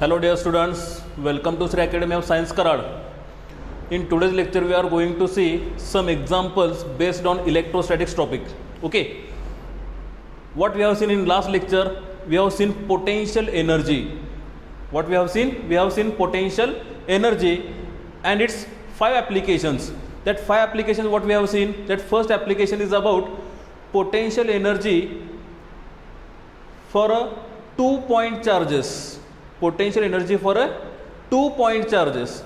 Hello dear students, welcome to Sri Academy of Science Karad. In today's lecture we are going to see some examples based on electrostatics topic. Okay, what we have seen in last lecture, we have seen potential energy. What we have seen? We have seen potential energy and its 5 applications. That 5 applications what we have seen, that first application is about potential energy for a 2-point charges. Potential energy for a 2-point charges.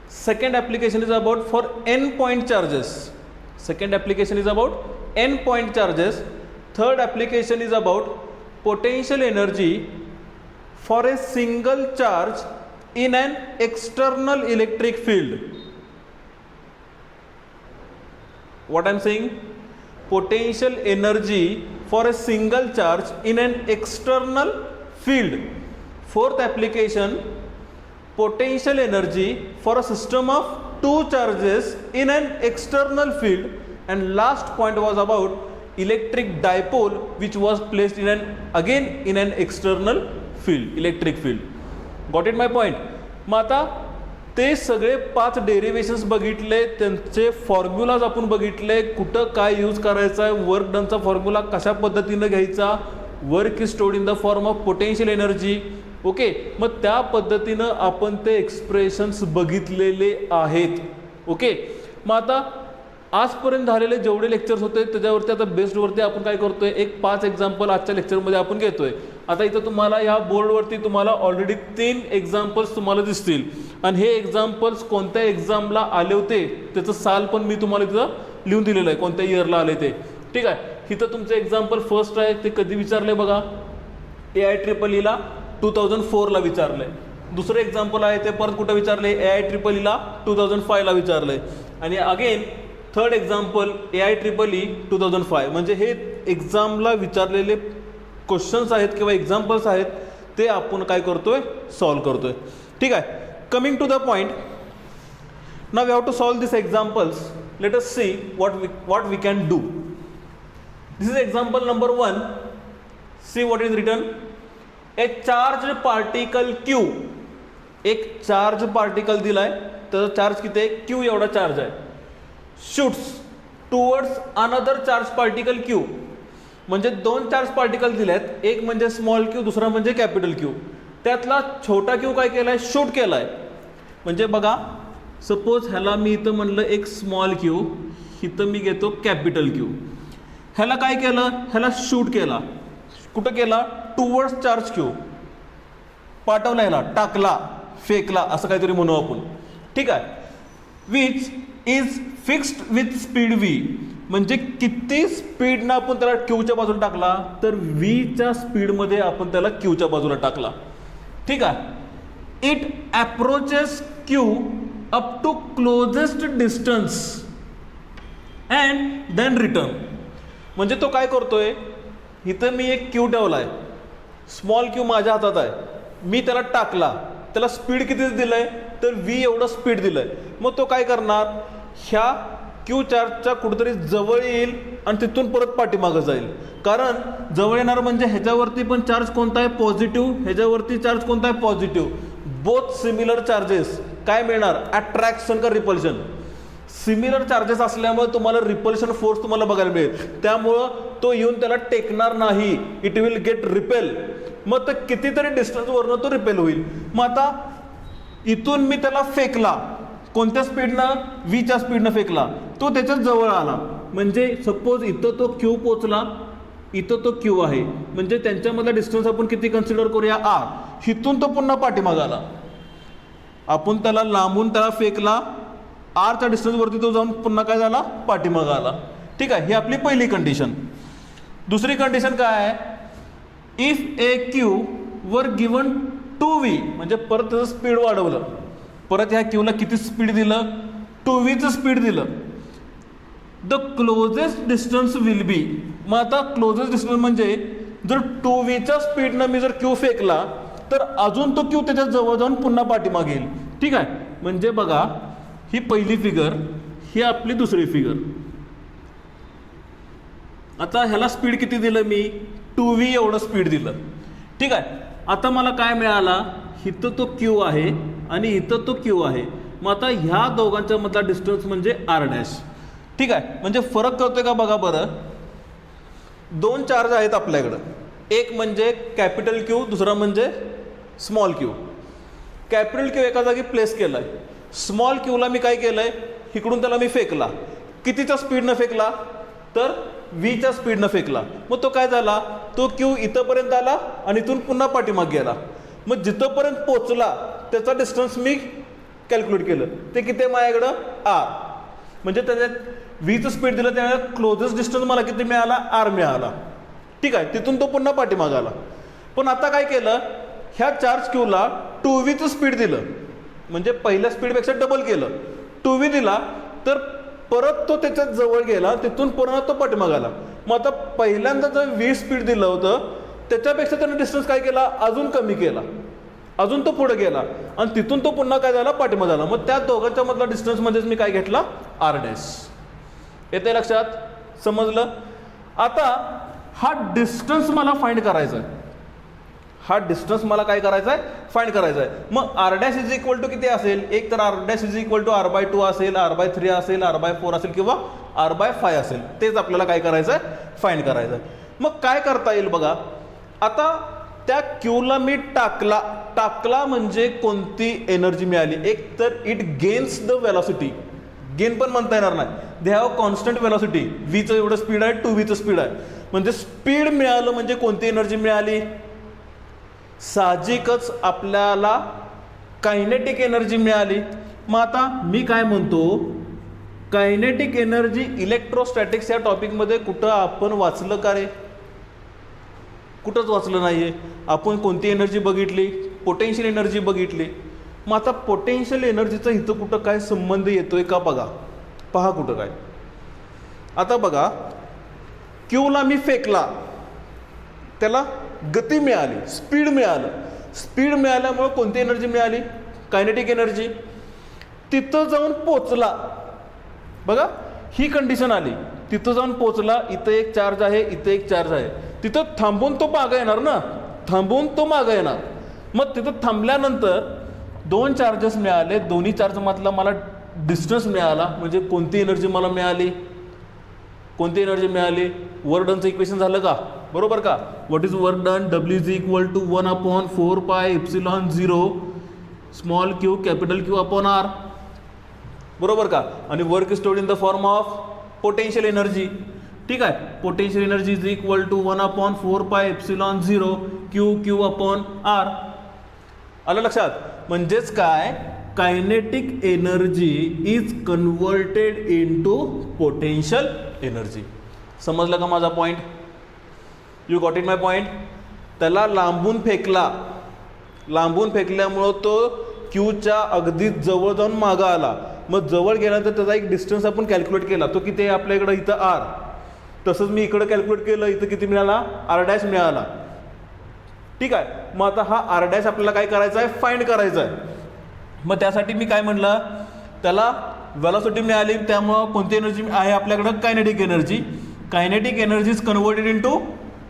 Second application is about for n-point charges. Second application is about n-point charges. Third application is about potential energy for a single charge in an external electric field. What I am saying? Potential energy for a single charge in an external field. Fourth application, potential energy for a system of 2 charges in an external field. And last point was about electric dipole which was placed in an external field, electric field. Got it my point? मग आता ते सगळे 5 derivations बघितले, त्यांचे formulas आपण बघितले, कुठं काय यूज करायचा आहे, वर्क डनचा फॉर्म्युला कशा पद्धतीने घ्यायचा, work is stored in the form of potential energy. Okay, मग त्या पद्धतीनं आपण ते एक्सप्रेशन्स बघितलेले आहेत. ओके, मग आता आजपर्यंत झालेले जेवढे लेक्चर्स होते त्याच्यावरती आता बेस्डवरती आपण काय करतोय, एक 5 एक्झाम्पल आजच्या लेक्चरमध्ये आपण घेतोय. आता इथं तुम्हाला ह्या बोर्डवरती तुम्हाला ऑलरेडी 3 एक्झाम्पल्स तुम्हाला दिसतील आणि हे एक्झाम्पल्स कोणत्या एक्झामला आले होते त्याचं साल पण मी तुम्हाला इथं लिहून दिलेलं आहे, कोणत्या इयरला आले ते. ठीक आहे, इथं तुमचं एक्झाम्पल फर्स्ट आहे ते कधी विचारले बघा, AIEEE 2004ला विचारलंय. दुसरं एक्झाम्पल आहे ते परत कुठं विचारले, AIEEE 2005ला विचारलंय. आणि अगेन थर्ड एक्झाम्पल AIEEE 2005. म्हणजे हे एक्झामला विचारलेले क्वेश्चन्स आहेत किंवा एक्झाम्पल्स आहेत ते आपण काय करतोय, सॉल्व करतोय. ठीक आहे, coming to the point, now we have to solve this examples. Let us see what we can do. This is example number 1. See what is written. A charged particle Q, एक charge particle दिलाय, त्याचा charge किती आहे, Q एवढा charge आहे, shoots towards another charge particle Q. म्हणजे 2 charge particle दिलेत, एक म्हणजे स्मॉल Q, दुसरा म्हणजे कॅपिटल Q. त्यातला छोटा Q काय केलाय, शूट केलाय. म्हणजे बघा, सपोज ह्याला मी इथं म्हणलं एक स्मॉल Q, इथं मी घेतो कॅपिटल Q. ह्याला काय केलं, ह्याला शूट केला. कुठं केला, टुवर्ड्स चार्ज Q पाठवला, ह्याला टाकला, फेकला, असं काहीतरी म्हणू आपण. ठीक आहे, which is fixed with speed V. म्हणजे किती स्पीडनं आपण त्याला Qच्या बाजूला टाकला, तर Vच्या स्पीडमध्ये आपण त्याला Qच्या बाजूला टाकला. ठीक आहे, it approaches Q up to closest distance and then return. म्हणजे तो काय करतोय, इथं मी एक Q ठेवला आहे, स्मॉल Q माझ्या हातात आहे, मी त्याला टाकला, त्याला स्पीड किती दिलंय, तर V एवढं स्पीड दिलंय. मग तो काय करणार, ह्या Q चार्जच्या कुठेतरी जवळ येईल आणि तिथून परत पाठीमागं जाईल. कारण जवळ येणार म्हणजे ह्याच्यावरती पण चार्ज कोणता आहे, पॉझिटिव्ह, ह्याच्यावरती चार्ज कोणता आहे, पॉझिटिव्ह. बोथ सिमिलर चार्जेस काय मिळणार, अट्रॅक्शन का रिपल्शन. सिमिलर चार्जेस असल्यामुळे तुम्हाला रिपल्शन फोर्स तुम्हाला बघायला मिळेल, त्यामुळं तो येऊन त्याला टेकणार नाही, इट विल गेट रिपेल. मग तर कितीतरी डिस्टन्सवरनं तो रिपेल होईल. मग आता इथून मी त्याला फेकला, कोणत्या स्पीडनं, Vच्या स्पीडनं फेकला, तो त्याच्यात जवळ आला. म्हणजे सपोज इथं तो Q पोचला, इथं तो Q आहे, म्हणजे त्यांच्यामधला डिस्टन्स आपण किती कन्सिडर करूया, R. इथून तो पुन्हा पाठीमाग आला, आपण त्याला लांबून त्याला फेकला, Rच्या डिस्टन्सवरती तो जाऊन पुन्हा काय झाला, पाठीमाग आला. ठीक आहे, ही आपली पहिली कंडिशन. दुसरी कंडिशन काय आहे, if A Q were given 2V, म्हणजे परत त्याचं स्पीड वाढवलं, परत ह्या Qला किती स्पीड दिलं, 2Vचं स्पीड दिलं, the closest distance will be. मग आता क्लोजेस्ट डिस्टन्स म्हणजे जर 2Vच्या स्पीडनं मी जर Q फेकला तर अजून तो Q त्याच्या जवळ जाऊन पुन्हा पाठीमागे येईल. ठीक आहे, म्हणजे बघा, ही पहिली फिगर, ही आपली दुसरी फिगर. आता ह्याला स्पीड किती दिलं मी, 2V एवढं स्पीड दिलं. ठीक आहे, आता मला काय मिळाला, इथं तो क्यू आहे आणि इथं तो क्यू आहे. मग आता ह्या दोघांच्या मधला डिस्टन्स म्हणजे आर डॅश. ठीक आहे, म्हणजे फरक कळतोय का बघा बरं. दोन चार्ज आहेत आपल्याकडं, एक म्हणजे कॅपिटल क्यू, दुसरा म्हणजे स्मॉल क्यू. कॅपिटल क्यू एका जागी प्लेस केलाय, स्मॉल क्यूला मी काय केलंय, इकडून त्याला मी फेकला. कितीच्या स्पीडनं फेकला तर व्हीच्या स्पीडनं फेकला. मग तो काय झाला, तो क्यू इथंपर्यंत आला आणि इथून पुन्हा पाठीमाग गेला. मग जिथंपर्यंत पोचला त्याचा डिस्टन्स मी कॅल्क्युलेट केलं, ते किती आहे माझ्याकडं आर. म्हणजे त्याच्यात व्हीचं स्पीड दिलं त्यावेळेला क्लोजेस्ट डिस्टन्स मला किती मिळाला, आर मिळाला. ठीक आहे, तिथून तो पुन्हा पाठीमाग आला. पण आता काय केलं, ह्या चार्ज क्यूला 2v स्पीड दिलं, म्हणजे पहिल्या स्पीडपेक्षा डबल केलं. 2v दिला तर परत तो त्याच्यात जवळ गेला, तिथून पुन्हा तो पाठीमाग आला. मग आता पहिल्यांदा जर v स्पीड दिलं होतं त्याच्यापेक्षा त्याने डिस्टन्स काय केला, अजून कमी केला, अजून तो पुढे गेला आणि तिथून तो पुन्हा काय झाला, पाठीमाग झाला. मग त्या दोघांच्या मधला डिस्टन्स म्हणजेच मी काय घेतला, आर डॅश. येते लक्षात, समजलं. आता हा डिस्टन्स मला फाइंड करायचा आहे, हा डिस्टन्स मला काय करायचा आहे, फाइंड करायचा आहे. मग R dash is equal to किती असेल, एक तर R dash is equal to r/2 असेल, r/3 असेल, r/4 असेल किंवा r/5 असेल. तेच आपल्याला काय करायचं आहे, फाइंड करायचं आहे. मग काय करता येईल बघा. आता त्या क्यूला मी टाकला म्हणजे कोणती एनर्जी मिळाली, एक तर it gains the velocity, gain पण म्हणता येणार नाही, दे हॅव कॉन्स्टंट वेलॉसिटी. व्हीचं एवढं स्पीड आहे, 2v स्पीड आहे, म्हणजे स्पीड मिळालं म्हणजे कोणती एनर्जी मिळाली, साहजिकच आपल्याला कायनेटिक एनर्जी मिळाली. मग आता मी काय म्हणतो, कायनेटिक एनर्जी इलेक्ट्रोस्टॅटिक्स या टॉपिकमध्ये कुठं आपण वाचलं का रे, कुठंच वाचलं नाहीये. आपण कोणती एनर्जी बघितली, पोटेन्शियल एनर्जी बघितली. मग आता पोटेन्शियल एनर्जीचा इथं कुठं काय संबंध येतोय का बघा, पहा कुठं काय. आता बघा, क्यूला मी फेकला, त्याला गती मिळाली, स्पीड मिळालं. स्पीड मिळाल्यामुळे कोणती एनर्जी मिळाली, कायनेटिक एनर्जी. तिथं जाऊन पोचला, बघा ही कंडिशन आली, तिथं जाऊन पोचला, इथं एक चार्ज आहे, इथं एक चार्ज आहे, तिथं थांबून तो मागं येणार ना, थांबून तो मागं येणार. मग तिथं थांबल्यानंतर दोन चार्जेस मिळाले, दोन्ही चार्जमधला मला डिस्टन्स मिळाला, म्हणजे कोणती एनर्जी मला मिळाली, कोणती एनर्जी मिळाली, वर्क डनचं इक्वेशन झालं का, बरोबर का. What is work done, W is equal to 1/4πε0 small Q capital Q upon R, बरोबर का. आणि work is stored in the form of potential energy. ठीक आहे, potential energy is equal to 1/4πε0 Q upon R. आलं लक्षात. म्हणजेच काय, kinetic energy is converted into potential energy. समजलं का माझा point, you got it my point. त्याला लांबून फेकला, लांबून फेकल्यामुळं तो क्यूच्या अगदी जवळ जाऊन मागं आला. मग जवळ गेल्यानंतर त्याचा एक डिस्टन्स आपण कॅल्क्युलेट केला, तो किती आहे आपल्याकडं, इथं आर. तसंच मी इकडं कॅल्क्युलेट केलं, इथं किती मिळाला, आर डॅश मिळाला. ठीक आहे, मग आता हा आर डॅश आपल्याला काय करायचा आहे, फाइंड करायचा आहे. मग त्यासाठी मी काय म्हटलं, त्याला वेलॉसिटी मिळाली, त्यामुळं कोणती एनर्जी आहे आपल्याकडं, kinetic energy. Kinetic energy is converted into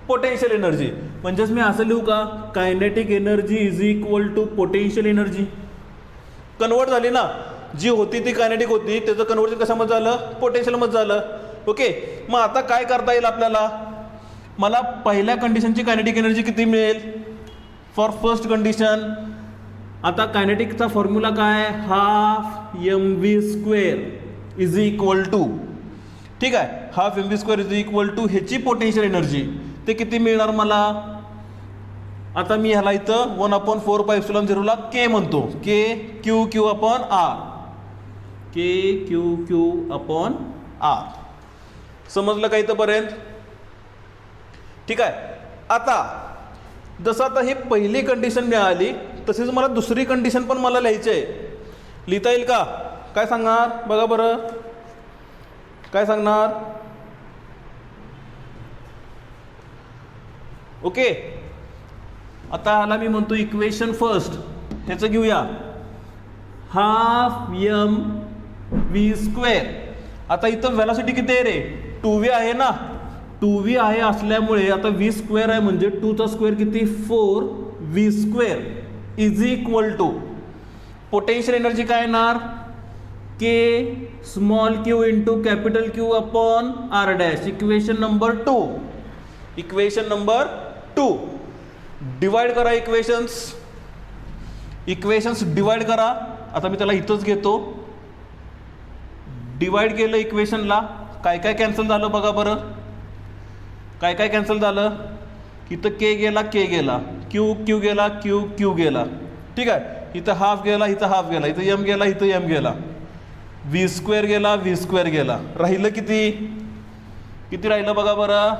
potential energy. म्हणजेच मी असं लिहू का, kinetic energy is equal to potential energy. Convert झाली ना, जी होती ती कायनेटिक होती, त्याचं कन्वर्जन कशामध्ये झालं, पोटेन्शियलमध्ये झालं. ओके, मग आता काय करता येईल आपल्याला, मला पहिल्या कंडिशनची कायनेटिक एनर्जी किती मिळेल, फॉर फर्स्ट कंडिशन. आता कायनेटिकचा फॉर्म्युला काय, half mv² is equal to, ठीक आहे, half mv² is equal to ह्याची पोटेन्शियल एनर्जी, ते किती मिळणार मला. आता मी ह्याला इथं 1/4πε0 के म्हणतो, Q upon R, Q upon R. समजलं का इथंपर्यंत. ठीक आहे, आता जसं आता ही पहिली कंडिशन मिळाली, तसेच मला दुसरी कंडिशन पण मला लिहायची आहे. लिहिता येईल का, काय सांगणार बघा बरं, काय सांगणार. ओके, आता ह्याला मी म्हणतो इक्वेशन फर्स्ट, ह्याचं घेऊया, हाफ mv². आता इथं वेलॉसिटी किती आहे रे, 2v आहे ना, 2v आहे असल्यामुळे आता v² आहे म्हणजे 2चा स्क्वेअर किती, 4v². Is equal to potential energy काय येणार K small Q into capital Q upon R dash. Equation number 2. Equation number 2. Divide करा इक्वेशन्स डिवाइड करा. आता मी त्याला इथंच घेतो. डिवाइड केलं इक्वेशनला. काय काय कॅन्सल झालं बघा बरं. काय काय कॅन्सल झालं. इथं के गेला क्यू गेला क्यू गेला. ठीक आहे. इथं हाफ गेला इथं एम गेला इथं एम गेला. व्ही स्क्वेअर गेला. राहिलं किती राहिलं बघा बरं.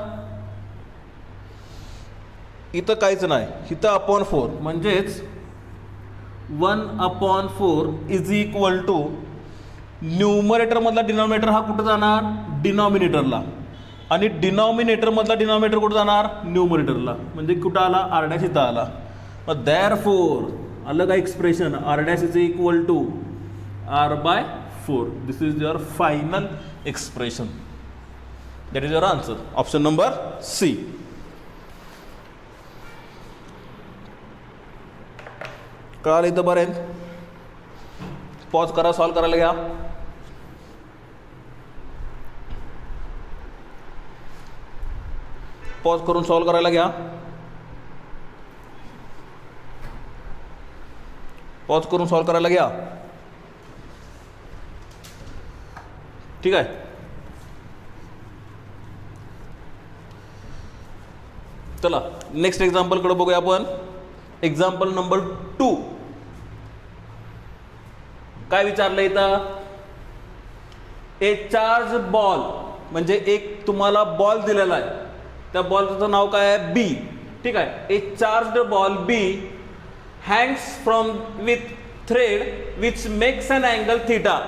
इथं काहीच नाही. इथं अपॉन 4 म्हणजेच 1/4 इज इक्वल टू न्यूमरेटर मधला डिनॉमिनेटर हा कुठं जाणार डिनॉमिनेटरला आणि डिनॉमिनेटर मधला डिनॉमिनेटर कुठं जाणार न्यूमरेटरला. म्हणजे कुठं आला आर डॅश इथं आला. मग देअरफॉर आलं का expression R dash is equal to r/4. This is your final expression. That is your answer. Option number C. कळालं इथं बरं. पॉज करा. सॉल्व करायला घ्या. पॉज करून सॉल्व करायला घ्या. पॉज करून सॉल्व करायला घ्या. ठीक आहे. चला नेक्स्ट एक्झाम्पल कडे बघूया आपण. Example number 2. काय विचारलं इथं. ए चार्ज बॉल म्हणजे एक तुम्हाला बॉल दिलेला आहे. त्या बॉलचं नाव काय आहे बी. ठीक आहे. A charged ball B hangs from with thread which makes an angle theta.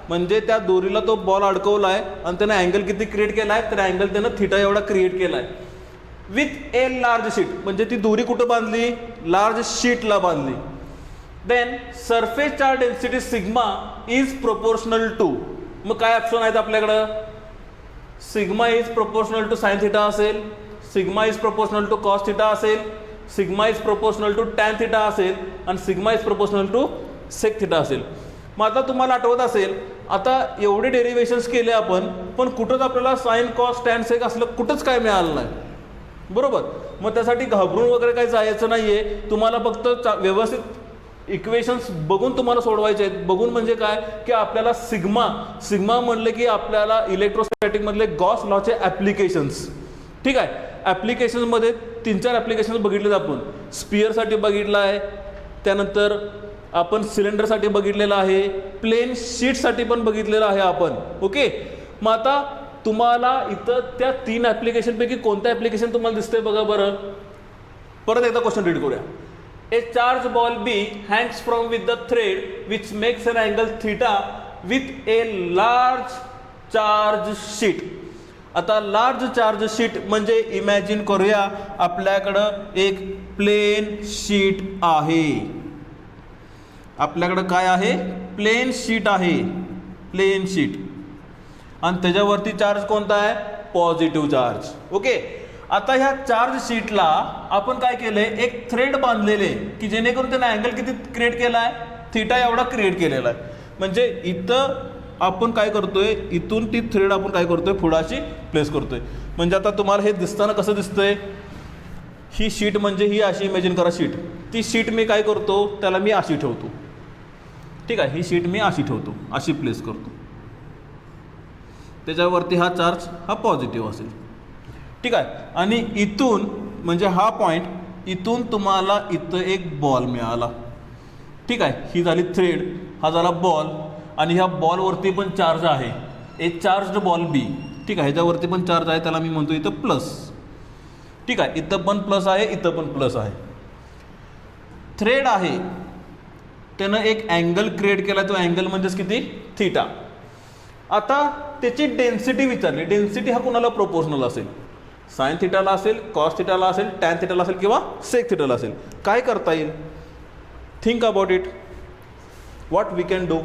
म्हणजे त्या दोरीला तो बॉल अडकवला आहे आणि त्याने अँगल किती क्रिएट केला आहे तर अँगल त्यानं थिटा एवढा क्रिएट केला आहे. विथ ए लार्ज शीट म्हणजे ती दोरी कुठं बांधली लार्ज शीटला बांधली. Then surface charge density sigma is proportional to. मग काय ऑप्शन आहेत आपल्याकडं. Sigma is proportional to sine theta असेल, sigma is proportional to cos theta असेल, sigma is proportional to tan theta असेल आणि sigma is proportional to sec theta असेल. मग आता तुम्हाला आठवत असेल आता एवढे डेरिव्हेशन्स केले आपण पण कुठंच आपल्याला साइन कॉस टॅन सेक असलं कुठंच काय मिळालं नाही. बरोबर. मग त्यासाठी घाबरून वगैरे काही जायचं नाहीये. तुम्हाला फक्त व्यवस्थित इक्वेशन्स बघून तुम्हाला सोडवायचे आहेत. बघून म्हणजे काय की आपल्याला सिग्मा म्हणले की आपल्याला इलेक्ट्रोस्टॅटिक मधले गॉस लॉचे ॲप्लिकेशन्स. ठीक आहे. ॲप्लिकेशन्समध्ये 3-4 ॲप्लिकेशन्स बघितलेत आपण. स्पिअरसाठी बघितलं आहे, त्यानंतर आपण सिलेंडरसाठी बघितलेलं आहे, प्लेन शीटसाठी पण बघितलेलं आहे आपण. ओके. मग आता तुम्हाला इथं त्या 3 ॲप्लिकेशनपैकी कोणतं ॲप्लिकेशन तुम्हाला दिसतंय बघा बरं. परत एकदा क्वेश्चन रीड करूया. A charge ball B hangs from with the thread which makes an angle theta with a large charge sheet. आता लार्ज चार्ज शीट म्हणजे इमॅजिन करूया आपल्याकडं एक प्लेन शीट आहे. आपल्याकडं काय आहे प्लेन शीट आहे. प्लेन शीट आणि त्याच्यावरती चार्ज कोणता आहे पॉझिटिव्ह चार्ज. ओके. आता ह्या चार्ज शीटला आपण काय केलंय एक थ्रेड बांधलेले की जेणेकरून त्याने अँगल किती क्रिएट केलाय थिटा एवढा क्रिएट केलेला आहे. म्हणजे इथं आपण काय करतोय इथून ती थ्रेड आपण काय करतोय पुढाची प्लेस करतोय. म्हणजे आता तुम्हाला हे दिसताना कसं दिसतंय ही शीट म्हणजे ही अशी इमॅजिन करा शीट. ती शीट मी काय करतो त्याला मी अशी ठेवतो. ठीक आहे. ही शीट मी अशी ठेवतो अशी प्लेस करतो. त्याच्यावरती हा चार्ज हा पॉझिटिव्ह असेल. ठीक आहे. आणि इथून म्हणजे हा पॉईंट इथून तुम्हाला इथं एक बॉल मिळाला. ठीक आहे. ही झाली थ्रेड, हा झाला बॉल आणि ह्या बॉलवरती पण चार्ज आहे. एक चार्ज्ड बॉल बी. ठीक आहे. ह्याच्यावरती पण चार्ज आहे त्याला मी म्हणतो इथं प्लस. ठीक आहे. इथं पण प्लस आहे इथं पण प्लस आहे. थ्रेड आहे त्यानं एक अँगल क्रिएट केला. तो अँगल म्हणजेच किती थिटा. आता त्याची डेन्सिटी विचारली. डेन्सिटी हा कुणाला प्रोपोर्शनल असेल साइन थिटाला असेल, कॉस थिटाला असेल, टॅन थिटाला असेल किंवा सेक थिटाला असेल. काय करता येईल think about it. What we can do.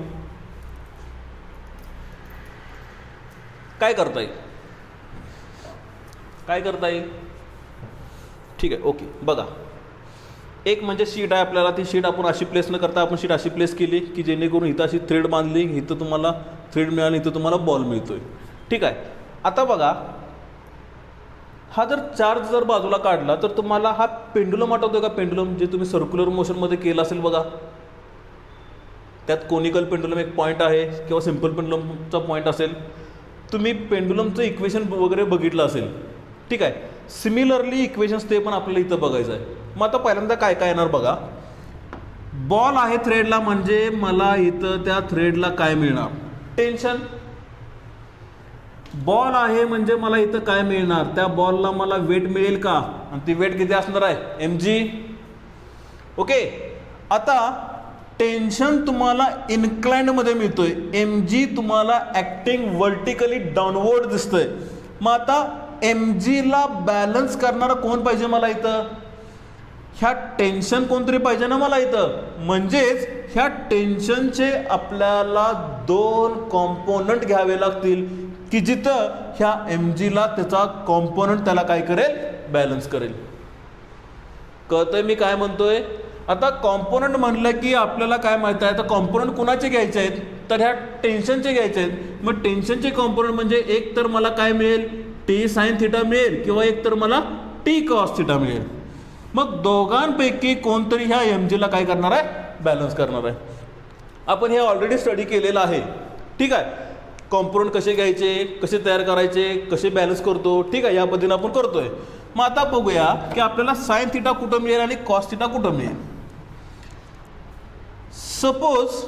काय करता येईल काय करता येईल. ठीक आहे. ओके. बघा एक म्हणजे शीट आहे आपल्याला, ती शीट आपण अशी प्लेस न करता आपण शीट अशी प्लेस केली की जेणेकरून इथं अशी थ्रेड बांधली, इथं तुम्हाला थ्रेड मिळाली, इथं तुम्हाला बॉल मिळतोय. ठीक आहे. आता बघा, हा जर चार्ज जर बाजूला काढला तर तुम्हाला हा पेंडुलम आठवतोय का? पेंडुलम जे तुम्ही सर्क्युलर मोशनमध्ये केलं असेल बघा, त्यात कोनिकल पेंडुलम एक पॉईंट आहे किंवा सिम्पल पेंडुलमचा पॉईंट असेल. तुम्ही पेंडुलमचं इक्वेशन वगैरे बघितलं असेल. ठीक आहे. सिमिलरली इक्वेशन्स ते पण आपल्याला इथं बघायचं आहे. मग आता पहिल्यांदा काय काय येणार बघा. बॉल आहे थ्रेडला म्हणजे मला इथं त्या थ्रेडला काय मिळणार? टेन्शन. बॉल आहे म्हणजे मला इथं काय मिळणार? त्या बॉलला मला वेट मिळेल का? आणि ती वेट किती असणार आहे? mg. ओके. आता टेन्शन तुम्हाला इन्क्लाइंडमध्ये मिळतोय, mg तुम्हाला ॲक्टिंग व्हर्टिकली डाऊनवर्ड दिसतोय. मग आता mgला बॅलन्स करणारा कोण पाहिजे मला इथं? ह्या टेन्शन कोणतरी पाहिजे ना मला इथं. म्हणजेच ह्या टेन्शनचे आपल्याला दोन कॉम्पोनंट घ्यावे लागतील की जिथं ह्या mgला त्याचा कॉम्पोनंट त्याला काय करेल? बॅलन्स करेल. कळतंय मी काय म्हणतोय? आता कॉम्पोनंट म्हणलं की आपल्याला काय माहिती आहे, आता कॉम्पोनंट कुणाचे घ्यायचे आहेत? तर ह्या टेन्शनचे घ्यायचे आहेत. मग टेन्शनचे कॉम्पोनंट म्हणजे एक तर मला काय मिळेल? टी साइन थिटा मिळेल किंवा एक तर मला टी कॉस थिटा मिळेल. मग दोघांपैकी कोणतरी ह्या mgला काय करणार आहे? बॅलन्स करणार आहे. आपण हे ऑलरेडी स्टडी केलेलं आहे. ठीक आहे. कॉम्पोनंट कसे घ्यायचे, कसे तयार करायचे, कसे बॅलन्स करतो. ठीक आहे. या पद्धतीने आपण करतोय. मग आता बघूया की आपल्याला साइन थिटा कुठं मिळेल आणि कॉस थिटा कुठं मिळेल. सपोज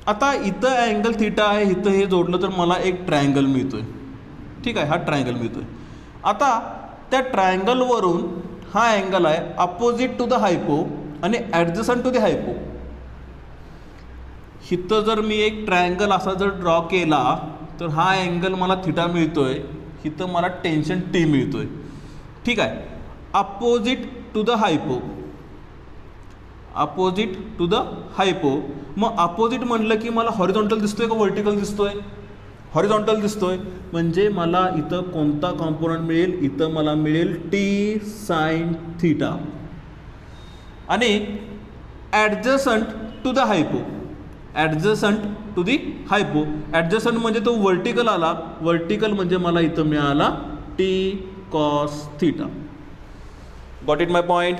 आता इथं अँगल थिटा आहे, इथं हे जोडलं तर मला एक ट्रायंगल मिळतोय. ठीक आहे. हा ट्रायंगल मिळतोय. आता त्या ट्रायंगलवरून हा अँगल आहे अपोजिट टू द हायपो आणि ॲडजसंट टू द हायपो. इथं जर मी एक ट्रायंगल असा जर ड्रॉ केला तर हा अँगल मला थिटा मिळतोय, इथं मला टेन्शन टी मिळतोय. ठीक आहे. Opposite to the hypo, opposite to the hypo. मग अपोजिट म्हणलं की मला हॉरिझॉन्टल दिसतोय का व्हर्टिकल दिसतोय? हॉरिझॉन्टल दिसतोय. म्हणजे मला इथं कोणता कॉम्पोनंट मिळेल? इथं मला मिळेल टी साइन थिटा. आणि adjacent to the hypo, adjacent to the hypo. Adjacent म्हणजे तो व्हर्टिकल आला, व्हर्टिकल म्हणजे मला इथं मिळाला T cos theta. Got it my point?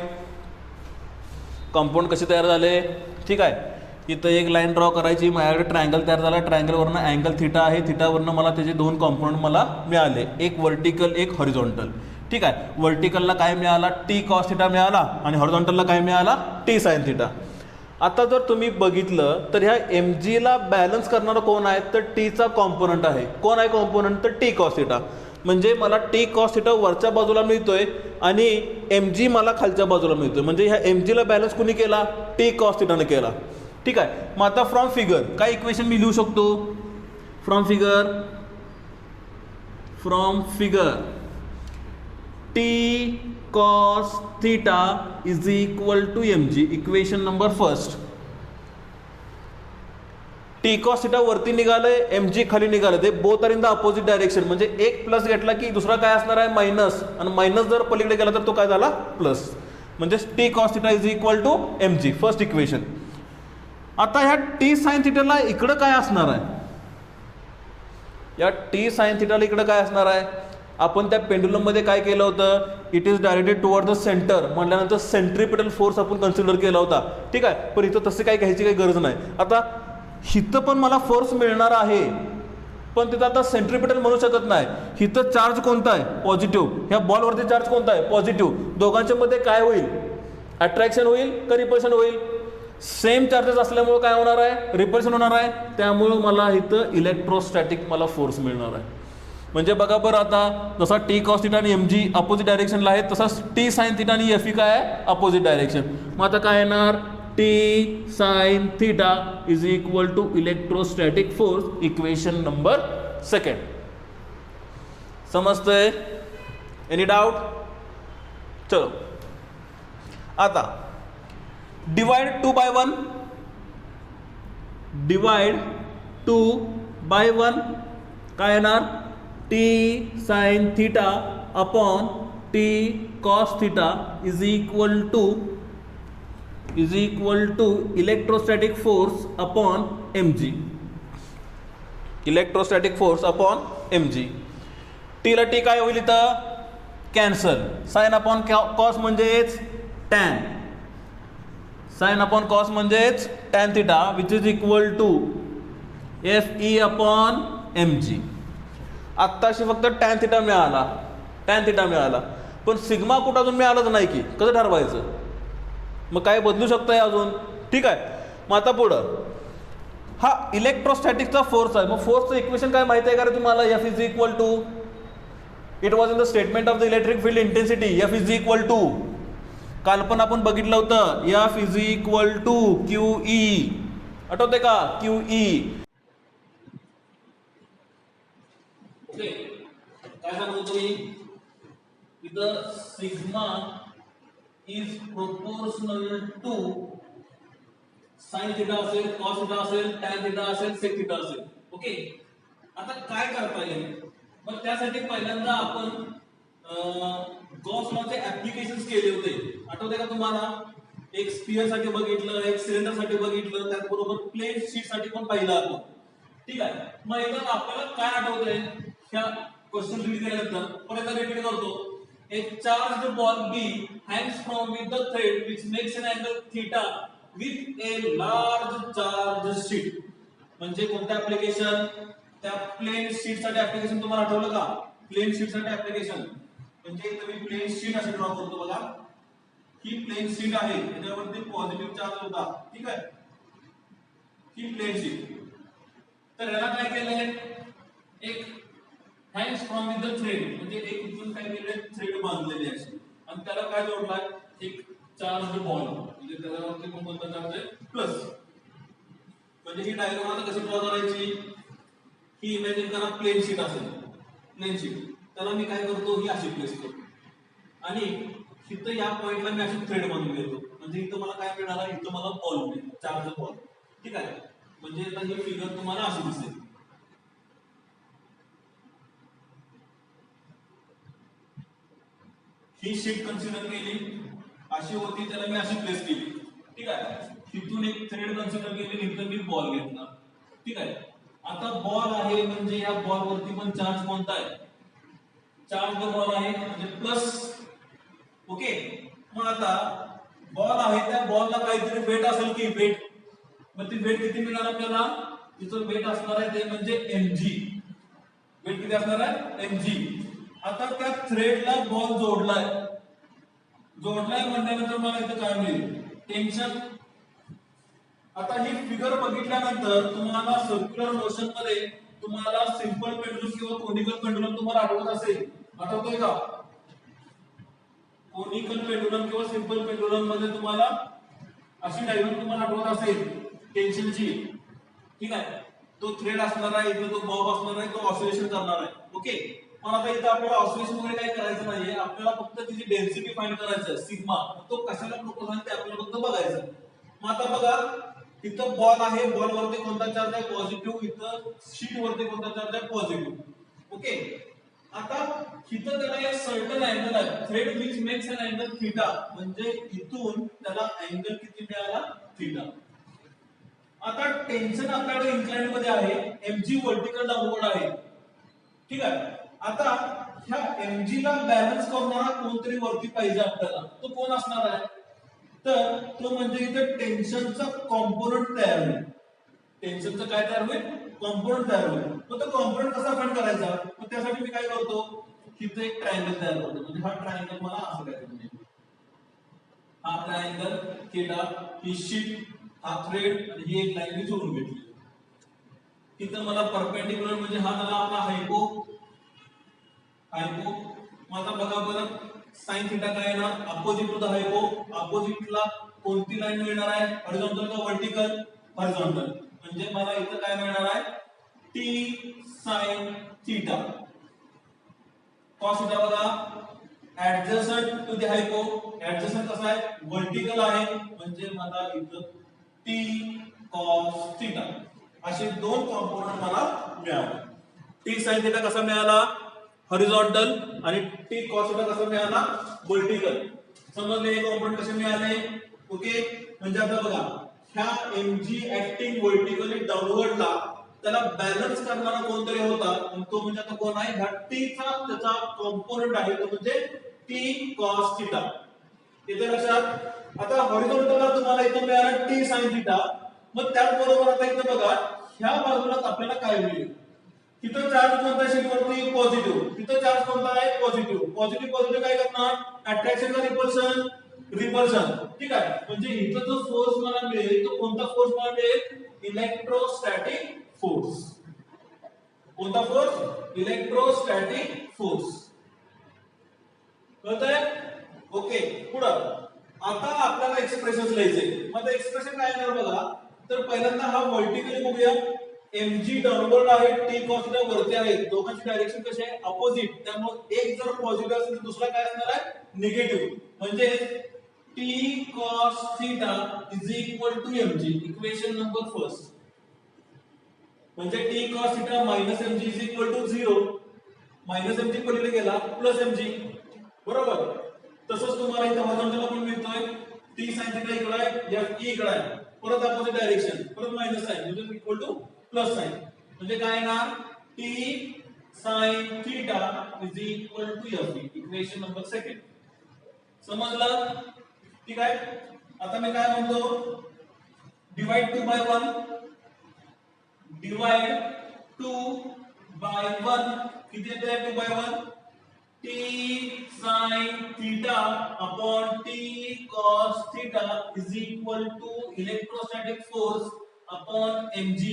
Compound कसे तयार झाले? ठीक आहे. इथं एक लाईन ड्रॉ करायची, माझ्याकडे ट्रायंगल तयार झाला, ट्रायंगलवरनं अँगल थिटा आहे, थिटावरनं मला त्याचे दोन कॉम्पोनंट मला मिळाले, एक व्हर्टिकल एक हॉरिझॉन्टल. ठीक आहे. व्हर्टिकलला काय मिळाला? टी कॉस थिटा मिळाला आणि हॉरिझॉन्टलला काय मिळाला? T sine theta. आता जर तुम्ही बघितलं तर ह्या mgला बॅलन्स करणारा कोण आहे? तर टीचा कॉम्पोनंट आहे. कोण आहे कॉम्पोनंट? तर टी कॉस थिटा. म्हणजे मला टी कॉस थिटा वरच्या बाजूला मिळतोय आणि mg मला खालच्या बाजूला मिळतोय. म्हणजे ह्या mgला बॅलन्स कुणी केला? टी कॉस थिटाने केला. ठीक आहे. मग आता फ्रॉम फिगर काय इक्वेशन मी लिहू शकतो? From figure T cos theta is equal to mg. Equation number first. T cos theta वरती निघालंय, mg खाली निघालं, ते both are in the opposite direction. म्हणजे एक प्लस घेतला की दुसरा काय असणार आहे? मायनस. आणि मायनस जर पलीकडे गेला तर तो काय झाला? प्लस. म्हणजे T cos theta is equal to mg. First equation. आता ह्या टी साइन थिटाला इकडं काय असणार आहे? या टी साइन थिटाला इकडं काय असणार आहे? आपण त्या पेंडुलममध्ये काय केलं होतं? It is directed toward the centre म्हटल्यानंतर सेंट्रिपिटल फोर्स आपण कन्सिडर केला होता. ठीक आहे. पण इथं तसे काय घ्यायची काही गरज नाही. आता इथं पण मला फोर्स मिळणार आहे, पण तिथं आता सेंट्रिपिटल म्हणू शकत नाही. इथं चार्ज कोणता आहे? पॉझिटिव्ह. ह्या बॉलवरती चार्ज कोणता आहे? पॉझिटिव्ह. दोघांच्या मध्ये काय होईल? अट्रॅक्शन होईल का रिपल्शन होईल? सेम चार्जेस असल्यामुळे काय होणार आहे? रिपल्शन होणार आहे. त्यामुळं मला इथं इलेक्ट्रोस्टॅटिक मला फोर्स मिळणार आहे. म्हणजे बघा बरं, आता जसा टी कॉस थिटा आणि mg अपोजिट डायरेक्शनला आहे, तसा टी साइन थिटा आणि fe काय आहे? Opposite direction. मग आता काय येणार? T sine theta is equal to electrostatic force. Equation number second. समजतंय? Any doubt? चलो आता डिवाइड 2/1, डिवाइड 2/1 काय येणार? T sine theta upon T cos theta is equal to is equal to electrostatic force upon mg. Electrostatic force upon mg. टीला T काय होईल इथं cancel. Sine upon cos म्हणजेच टॅन. साइन अपॉन कॉस म्हणजेच tan theta which is equal to FE upon mg. आत्ताशी फक्त tan theta मिळाला, tan theta मिळाला, पण सिग्मा कुठं अजून मिळालंच नाही की कसं ठरवायचं. मग काय बदलू शकतंय अजून. ठीक आहे. मग आता पुढं हा इलेक्ट्रोस्टॅटिकचा फोर्स आहे. मग फोर्सचं इक्वेशन काय माहिती आहे का रे तुम्हाला. F is equal to, it was in the statement of the electric field intensity. F is equal to, काल पण आपण बघितलं होतं, F is equal to QE. आठवते का QE. ओके, काय सांगतो तुम्ही इथं sigma is proportional to sine theta असेल, कॉस थिटा असेल, टॅन थिटा असेल, सेक थिटा असेल. ओके, आता काय करता येईल. मग त्यासाठी पहिल्यांदा आपण गॉस लॉचे ऍप्लिकेशन्स केले होते. आठवते का तुम्हाला. एक स्फिअर साठी बघितलं, एक सिलेंडर साठी बघितलं, त्याचबरोबर प्लेन शीट साठी पण पाहिलं आपण. ठीक आहे. मग इथं आपल्याला काय आठवतंय ह्या क्वेश्चन रीड केल्यानंतर परत रिपीट करतो. A charged ball B hangs from with the thread which makes an angle theta with a large charge sheet. म्हणजे कोणतं ऍप्लिकेशन. त्या प्लेन शीट साठी ऍप्लिकेशन तुम्हाला आठवलं का. प्लेन शीट साठी ऍप्लिकेशन म्हणजे इथे मी प्लेन शीट असे ड्रॉ करतो बघा. ही प्लेन शीट आहे, त्याच्यावरती पॉझिटिव्ह चार्ज होता. ठीक आहे. ही प्लेन शीट. तर याला काय केलंय, एक हँग्स फ्रॉम विथ द थ्रेड म्हणजे एक इथून काय केलंय थ्रेड बांधलेली आहे आणि त्याला काय जोडलाय एक चार्ज बॉल. म्हणजे त्याच्यावरती पण कोणता चार्ज आहे प्लस. म्हणजे ही डायग्राम आता कशी ड्रॉ करायची. ही इमॅजिन करा प्लेन शीट असेल, प्लेन शीट. त्याला मी काय करतो ही अशी प्लेस करतो आणि इथं या पॉइंटला मी अशी थ्रेड बांधून घेतो. म्हणजे इथं मला काय मिळणार, इथं मला बॉल मिळेल, चार्ज बॉल. ठीक आहे. म्हणजे आता ही फिगर तुम्हाला अशी दिसेल. ही शीट कन्सिडर केली अशी होती, त्याला मी अशी प्लेस केली. ठीक आहे. तिथून एक थ्रेड कन्सिडर केली, इथं मी बॉल घेतला. ठीक आहे. आता बॉल आहे म्हणजे या बॉल वरती पण चार्ज कोणता आहे, चार्ज बॉल आहे म्हणजे प्लस. ओके. मग आता बॉल आहे त्या बॉलला काहीतरी वेट असेल की वेट. मग ती वेट किती मिळणार आपल्याला, तिचं वेट असणार आहे ते म्हणजे mg. वेट किती असणार आहे mg. आता त्या थ्रेडला बॉल जोडलाय म्हटल्यानंतर मला इथं काय मिळेल टेन्शन. आता ही फिगर बघितल्यानंतर तुम्हाला सर्क्युलर मोशन मध्ये तुम्हाला सिंपल पेंडुलम किंवा कोनिकल पेंडुलम तुम्हाला आठवत असेल. आठवतोय का. कोनिकल पेंडुलम किंवा सिंपल पेंडुलम मध्ये तुम्हाला अशी डायग्राम तुम्हाला आठवत असेल टेन्शनची. ठीक आहे. तो थ्रेड असणार आहे, इथे तो बॉब असणार आहे, तो ऑसिलेशन करणार आहे. ओके. पण आता इथं आपल्याला ऑसिलेशन वगैरे काही करायचं नाहीये, आपल्याला फक्त तिची डेन्सिटी फाइंड करायचं आहे सिग्मा. तो कशाला प्रोपोज आहे ते आपल्याला फक्त बघायचं. मग आता बघा इथं बॉल आहे, बॉल वरती कोणता चार्ज आहे पॉझिटिव्ह, इथं शीट वरती कोणता चार्ज आहे पॉझिटिव्ह. ओके. आता इथं त्याला एक सर्टन अँगल आहे, thread which makes an angle theta. म्हणजे इथून त्याला अँगल किती मिळाला थीटा. आता टेन्शन आपल्याकडे इन्क्लाइंड मध्ये आहे, mg व्हर्टिकल डाऊनवर्ड आहे. ठीक आहे. आता ह्या mg ला बॅलन्स करणारा कोणतरी वरती पाहिजे आपल्याला. तो कोण असणार आहे, तर तो म्हणजे इथे टेन्शनचा कॉम्पोनंट तयार होईल. टेन्शनचं काय तयार होईल, कॉम्पोनंट तयार होईल. मग तो कॉम्पोनंट कसा फाइंड करायचा. मग त्यासाठी मी काय करतो, इथे एक ट्रायंगल तयार करतो. म्हणजे हा ट्रायंगल मला असं काय करतो, हा ट्रायंगल केला, ही शीट, हा थ्रेड आणि ही एक लाईन मी जोडून घेतली. इथं मला परपेंडिक्युलर म्हणजे हा झाला आपला हायपो. मग आता बघा बरं साइन थिटा काय येणार, अपोजिट टू द हायपो. अपोजिटला कोणती लाईन मिळणार आहे, हॉरिझॉन्टल का वर्टिकल, हॉरिझॉन्टल. म्हणजे मला इथं काय मिळणार आहे T sine theta. Cos theta बघा adjacent to the hypo. Adjacent कसा आहे वर्टिकल आहे, म्हणजे मला इथं टी कॉस थिटा. असे दोन कॉम्पोनंट मला मिळाले. टी साइन थिटा कसा मिळाला हॉरिझॉन्टल आणि टी कॉस थिटा कसा मिळाला वर्टिकल. समजले हे कॉम्पोनंट कसे मिळाले. ओके. म्हणजे आता बघा ह्या mg ऍक्टिंग व्हर्टिकली डाऊनवर्डला त्याला बॅलन्स करणारा कोणतरी होता, तो म्हणजे आता कोण आहे, ह्या t चा त्याचा कॉम्पोनंट आहे तो म्हणजे t cos थीटा. इथे लक्षात. आता हॉरिझॉन्टलला तुम्हाला इथं मिळाला t sin थीटा. मग त्याचबरोबर आता इथं बघा ह्या बाजूला आपल्याला काय मिळेल, तिथं चार्ज कोणता आहे शीटवरती, पॉझिटिव्ह. तिथं चार्ज कोणता आहे, पॉझिटिव्ह. पॉझिटिव्ह पॉझिटिव्ह काय करणार, अट्रॅक्शन का रिपल्शन, रिपल्शन. ठीक आहे. म्हणजे इथं जो फोर्स मला मिळेल तो कोणता फोर्स मला मिळेल, इलेक्ट्रोस्टॅटिक फोर्स. कोणता फोर्स, इलेक्ट्रोस्टॅटिक फोर्स. कळतंय? ओके. पुढं आता आपल्याला एक्सप्रेशन लिहायचे. मग एक्सप्रेशन काय येणार बघा. तर पहिल्यांदा हा व्हर्टिकली बघूया. mg डाऊनवर्ड आहे, t cos थीटा वरती आहे. दोघांची डायरेक्शन कशी आहे, अपोजिट. त्यामुळे एक जर पॉझिटिव्ह असेल तर दुसरा काय असणार आहे, निगेटिव्ह. म्हणजे t cos theta is equal to mg. Equation number first. म्हणजे t cos theta minus mg is equal to 0. Minus mg पलीकडे गेला प्लस mg. बरोबर. तसंच तुम्हाला इथे हॉरिझॉन्टलला पण मिळतोय t sin थीटा इकडे आहे, f इकडे आहे. परत अपोजिट डायरेक्शन, परत मायनस साइन म्हणजे इक्वल टू प्लस साइन. म्हणजे काय ना, t sin theta is equal to f. Equation number second. समजलं? ठीक आहे. आता मी काय म्हणतो, डिवाइड 2 बाय 1. डिवाइड 2 बाय 1 किती येते, 2 bye 1 t sin theta upon t cos theta is equal to electrostatic force upon mg.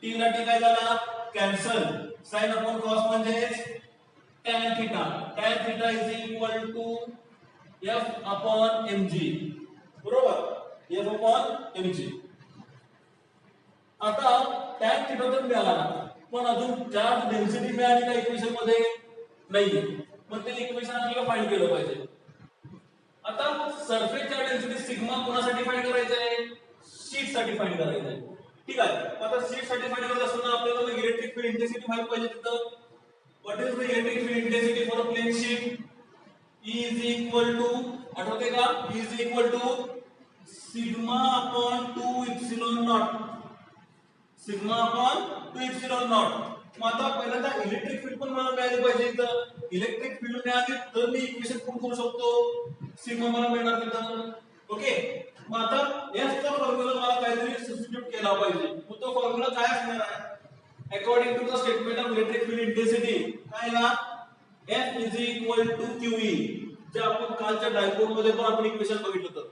t ला t काय झाला, कॅन्सल. sin upon cos म्हणजे tan theta. tan theta is equal to f upon mg. बरोबर, f upon mg. आता tan theta तर मिळाला, पण अजून चार्ज डेन्सिटी मिळाली का इक्वेशन मध्ये, नाही. मग ते इक्वेशन आपल्याला फाइंड केलं पाहिजे. आता सरफेस चार्ज डेन्सिटी सिग्मा कोणासाठी फाइंड करायचं आहे, शीट साठी फाइंड करायचं आहे. ठीक आहे. आता शीट साठी फाइंड करत असताना आपल्याला इलेक्ट्रिक फील्ड इंटेन्सिटी माहित पाहिजे. तिथं what is the electric field intensity for a plane sheet. E is equal to, आठवते का, E is equal to sigma upon 2 epsilon naught. Sigma upon 2 epsilon naught. मग आता पहिल्यांदा इलेक्ट्रिक फील्ड पण मला मिळाली पाहिजे. तर इलेक्ट्रिक फील्ड मिळाली तर मी इक्वेशन प्रूव्ह करू शकतो, सिग्मा मला मिळणार तिथं. ओके. मग आता f चा फॉर्म्युला मला काहीतरी सबस्टिट्यूट केला पाहिजे. मग तो फॉर्म्युला काय असणार आहे, according to the statement of electric field intensity काय ना, f is equal to QE. जे आपण कालच्या डायपोल मध्ये पण आपण इक्वेशन बघितलं होतं.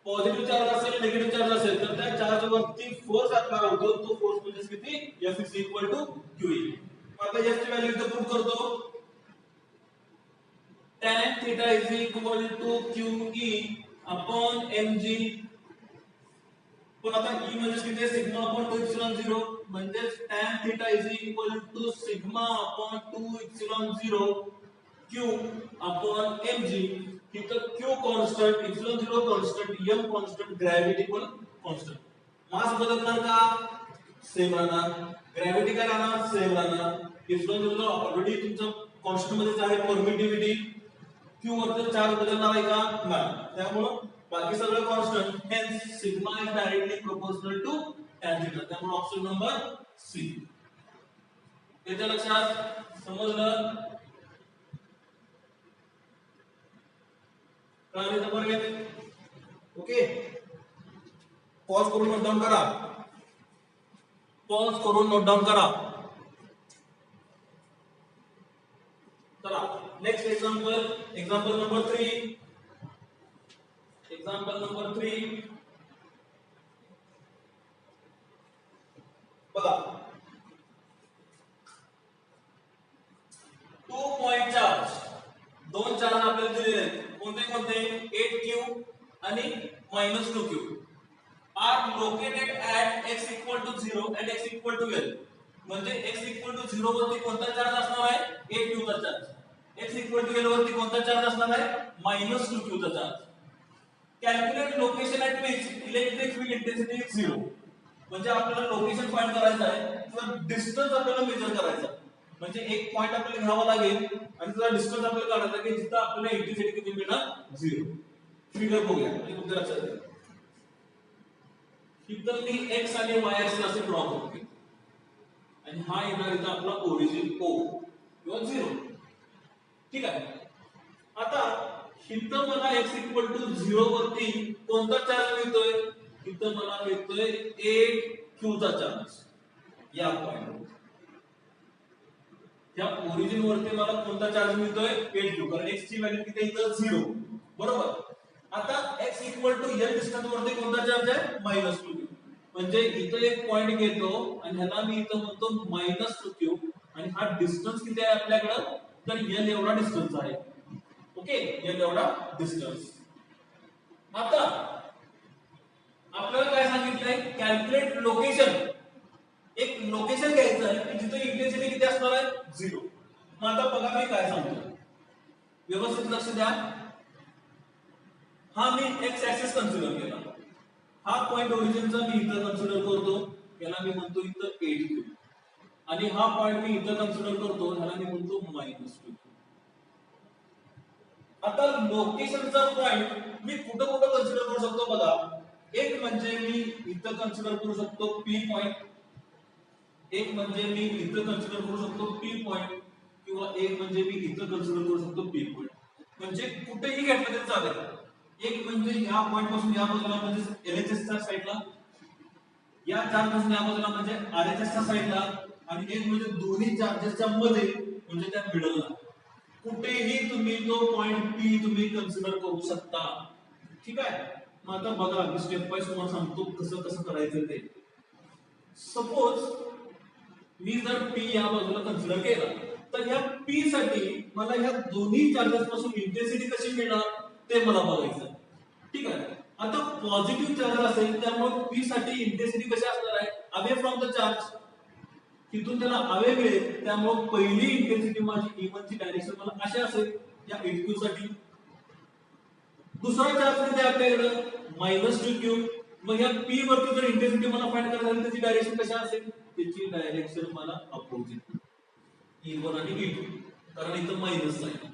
पॉझिटिव्ह चार्ज असेल, निगेटिव्ह चार्ज असेल तर त्या चार्ज वरती फोर्स असणार होतो. तो फोर्स म्हणजे किती, F is equal to QE. आता F ची व्हॅल्यू इथे प्रूव्ह करतो. tan theta is equal to QE upon mg. पण आता E म्हणजे किती, सिग्मा अपॉन 2 इप्सिलॉन 0. म्हणजे tan theta is equal to sigma upon 2 epsilon 0 Q upon mg. इथं Q constant, epsilon 0 constant, m constant, gravity पण constant. Mass बदलणार का, same राहणार. ग्रॅव्हिटी काय राहणार, सेम राहणार. इप्सिलॉन 0 ऑलरेडी तुमचं कॉन्स्टंट मध्येच आहे. परमिटिव्हिटी Q वरती चार्ज बदलणार आहे का, नाही. त्यामुळे बाकी सगळं constant. Hence sigma is directly proportional to tan theta. त्यामुळे ऑप्शन नंबर सी. येते लक्षात, समजलं? ओके. पॉज करून नोट डाउन करा. पॉज करून नोट डाउन करा. चला next example. Example number 3. Example number 3 बघा. 2 पॉइंट चार्ज, दोन चार्ज आपल्याला दिलेले आहेत. कोणते कोणते, 8Q आणि -2Q are located at x equal to 0 and x equal to L. म्हणजे x इक्वल टू 0 वरती कोणता चार्ज असणार आहे, 8Q चा charge. x equal to L वरती कोणता चार्ज असणार आहे, -2Q चा charge. Calculate location at which electric field intensity is 0. म्हणजे आपल्याला लोकेशन फाइंड करायचं आहे किंवा डिस्टन्स आपल्याला मेजर करायचा आहे. म्हणजे एक पॉइंट आपल्याला घ्यावा लागेल आणि त्याचा डिस्टन्स आपल्याला काढायचा की जिथं आपल्याला इंटेन्सिटी किती मिळणार, 0. फिगर बघूया म्हणजे तुमच्या लक्षात येईल. इथं मी x आणि y ऍक्सिस असे ड्रॉ करतो आणि हा येणार इथं आपला ओरिजिन O किंवा 0. ठीक आहे. आता इथं मला x इक्वल टू 0 वरती कोणता चार्ज मिळतोय? इथं मला मिळतोय 8q चा चार्ज या पॉइंटवर. या ओरिजिन वरती मला कोणता चार्ज मिळतोय? 8q, कारण x ची व्हॅल्यू किती इथं 0. बरोबर. आता x equal to n distance वरती कोणता चार्ज आहे? -2q. म्हणजे इथं एक पॉइंट घेतो आणि ह्याला मी इथं म्हणतो -2q आणि हा डिस्टन्स किती आहे आपल्याकडे? तर n एवढा डिस्टन्स आहे. ओके, n एवढा डिस्टन्स. आता आपल्याला काय सांगितलंय? Calculate location. एक लोकेशन घ्यायचं आहे की जिथे इंटेन्सिटी किती असणार आहे? 0. मग आता बघा मी काय सांगतो, व्यवस्थित लक्ष द्या. हा मी x ऍक्सिस कन्सिडर केला. हा पॉइंट ओरिजिनचा मी इथं कन्सिडर करतो, याला मी म्हणतो इथं 8q. आणि हा पॉइंट मी इथं कन्सिडर करतो, ह्याला मी म्हणतो -2q. आता लोकेशनचा पॉइंट मी कुठं कुठं कन्सिडर करू शकतो बघा. एक म्हणजे मी इथं कन्सिडर करू शकतो P पॉइंट, एक म्हणजे मी इथं कन्सिडर करू शकतो P पॉइंट, किंवा एक म्हणजे मी इथं कन्सिडर करू शकतो P पॉइंट. म्हणजे कुठेही घेतलं तरी चालेल. एक म्हणजे या पॉइंट पासून या बाजूला म्हणजे LHS च्या साइडला, या चार्ज पासून या बाजूला म्हणजे RHS च्या साइडला, आणि एक म्हणजे दोन्ही चार्जेसच्या मध्ये म्हणजे त्या मिडलला. कुठेही तुम्ही तो पॉइंट P तुम्ही कन्सिडर करू शकता. ठीक आहे. मग आता बघा मी स्टेप बाय तुम्हाला सांगतो कसं कसं करायचं ते. सपोज मी जर P या बाजूला कन्सिडर केला, तर या P साठी मला या दोन्ही चार्जेस पासून इंटेन्सिटी कशी मिळणार ते मला बघायचं. ठीक आहे. आता पॉझिटिव्ह चार्ज असेल त्यामुळे P साठी इंटेन्सिटी कशी असणार आहे? Away from the charge. तिथून त्याला अवे मिळेल, त्यामुळे पहिली इंटेन्सिटी माझी E1 ची डायरेक्शन मला अशी असेल या 8q साठी. दुसरा चार्ज किती आहे आपल्याकडे? -2q. मग या P वरती जर इंटेन्सिटी मला फाइंड करायची असेल त्याची डायरेक्शन कशी असेल? त्याची डायरेक्शन मला अपोजिट E1 आणि E2, कारण इथं मायनस आहे.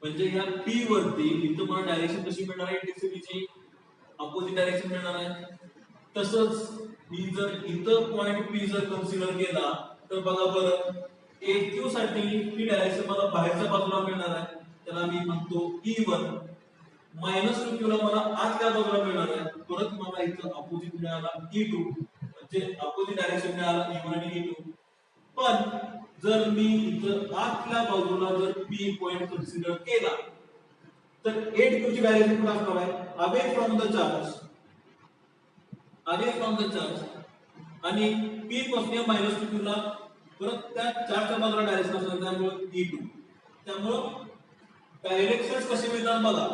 म्हणजे या P वरती इथं मला डायरेक्शन कशी मिळणार आहे? इंटेन्सिटीची अपोजिट डायरेक्शन मिळणार आहे. तसंच मी जर इथं पॉइंट P जर कन्सिडर केला तर बघा बरं, 8q साठी ही डायरेक्शन मला बाहेरच्या बाजूला मिळणार आहे, त्याला मी म्हणतो E1. -2q ला मला आतल्या बाजूला मिळणार आहे, परत मला इथं अपोजिट मिळाला E2, म्हणजे अपोजिट डायरेक्शन मिळाला E1 आणि E2. पण जर मी इथं आतल्या बाजूला जर P पॉइंट कन्सिडर केला तर 8q ची डायरेक्शन कुठे असणार आहे? Away from the charge. Away from the charge. आणि P पासून -2q ला परत त्या चार्जच्या बाजूला डायरेक्शन असणार, त्यामुळे E2. त्यामुळे डायरेक्शन्स कसे मिळतात बघा.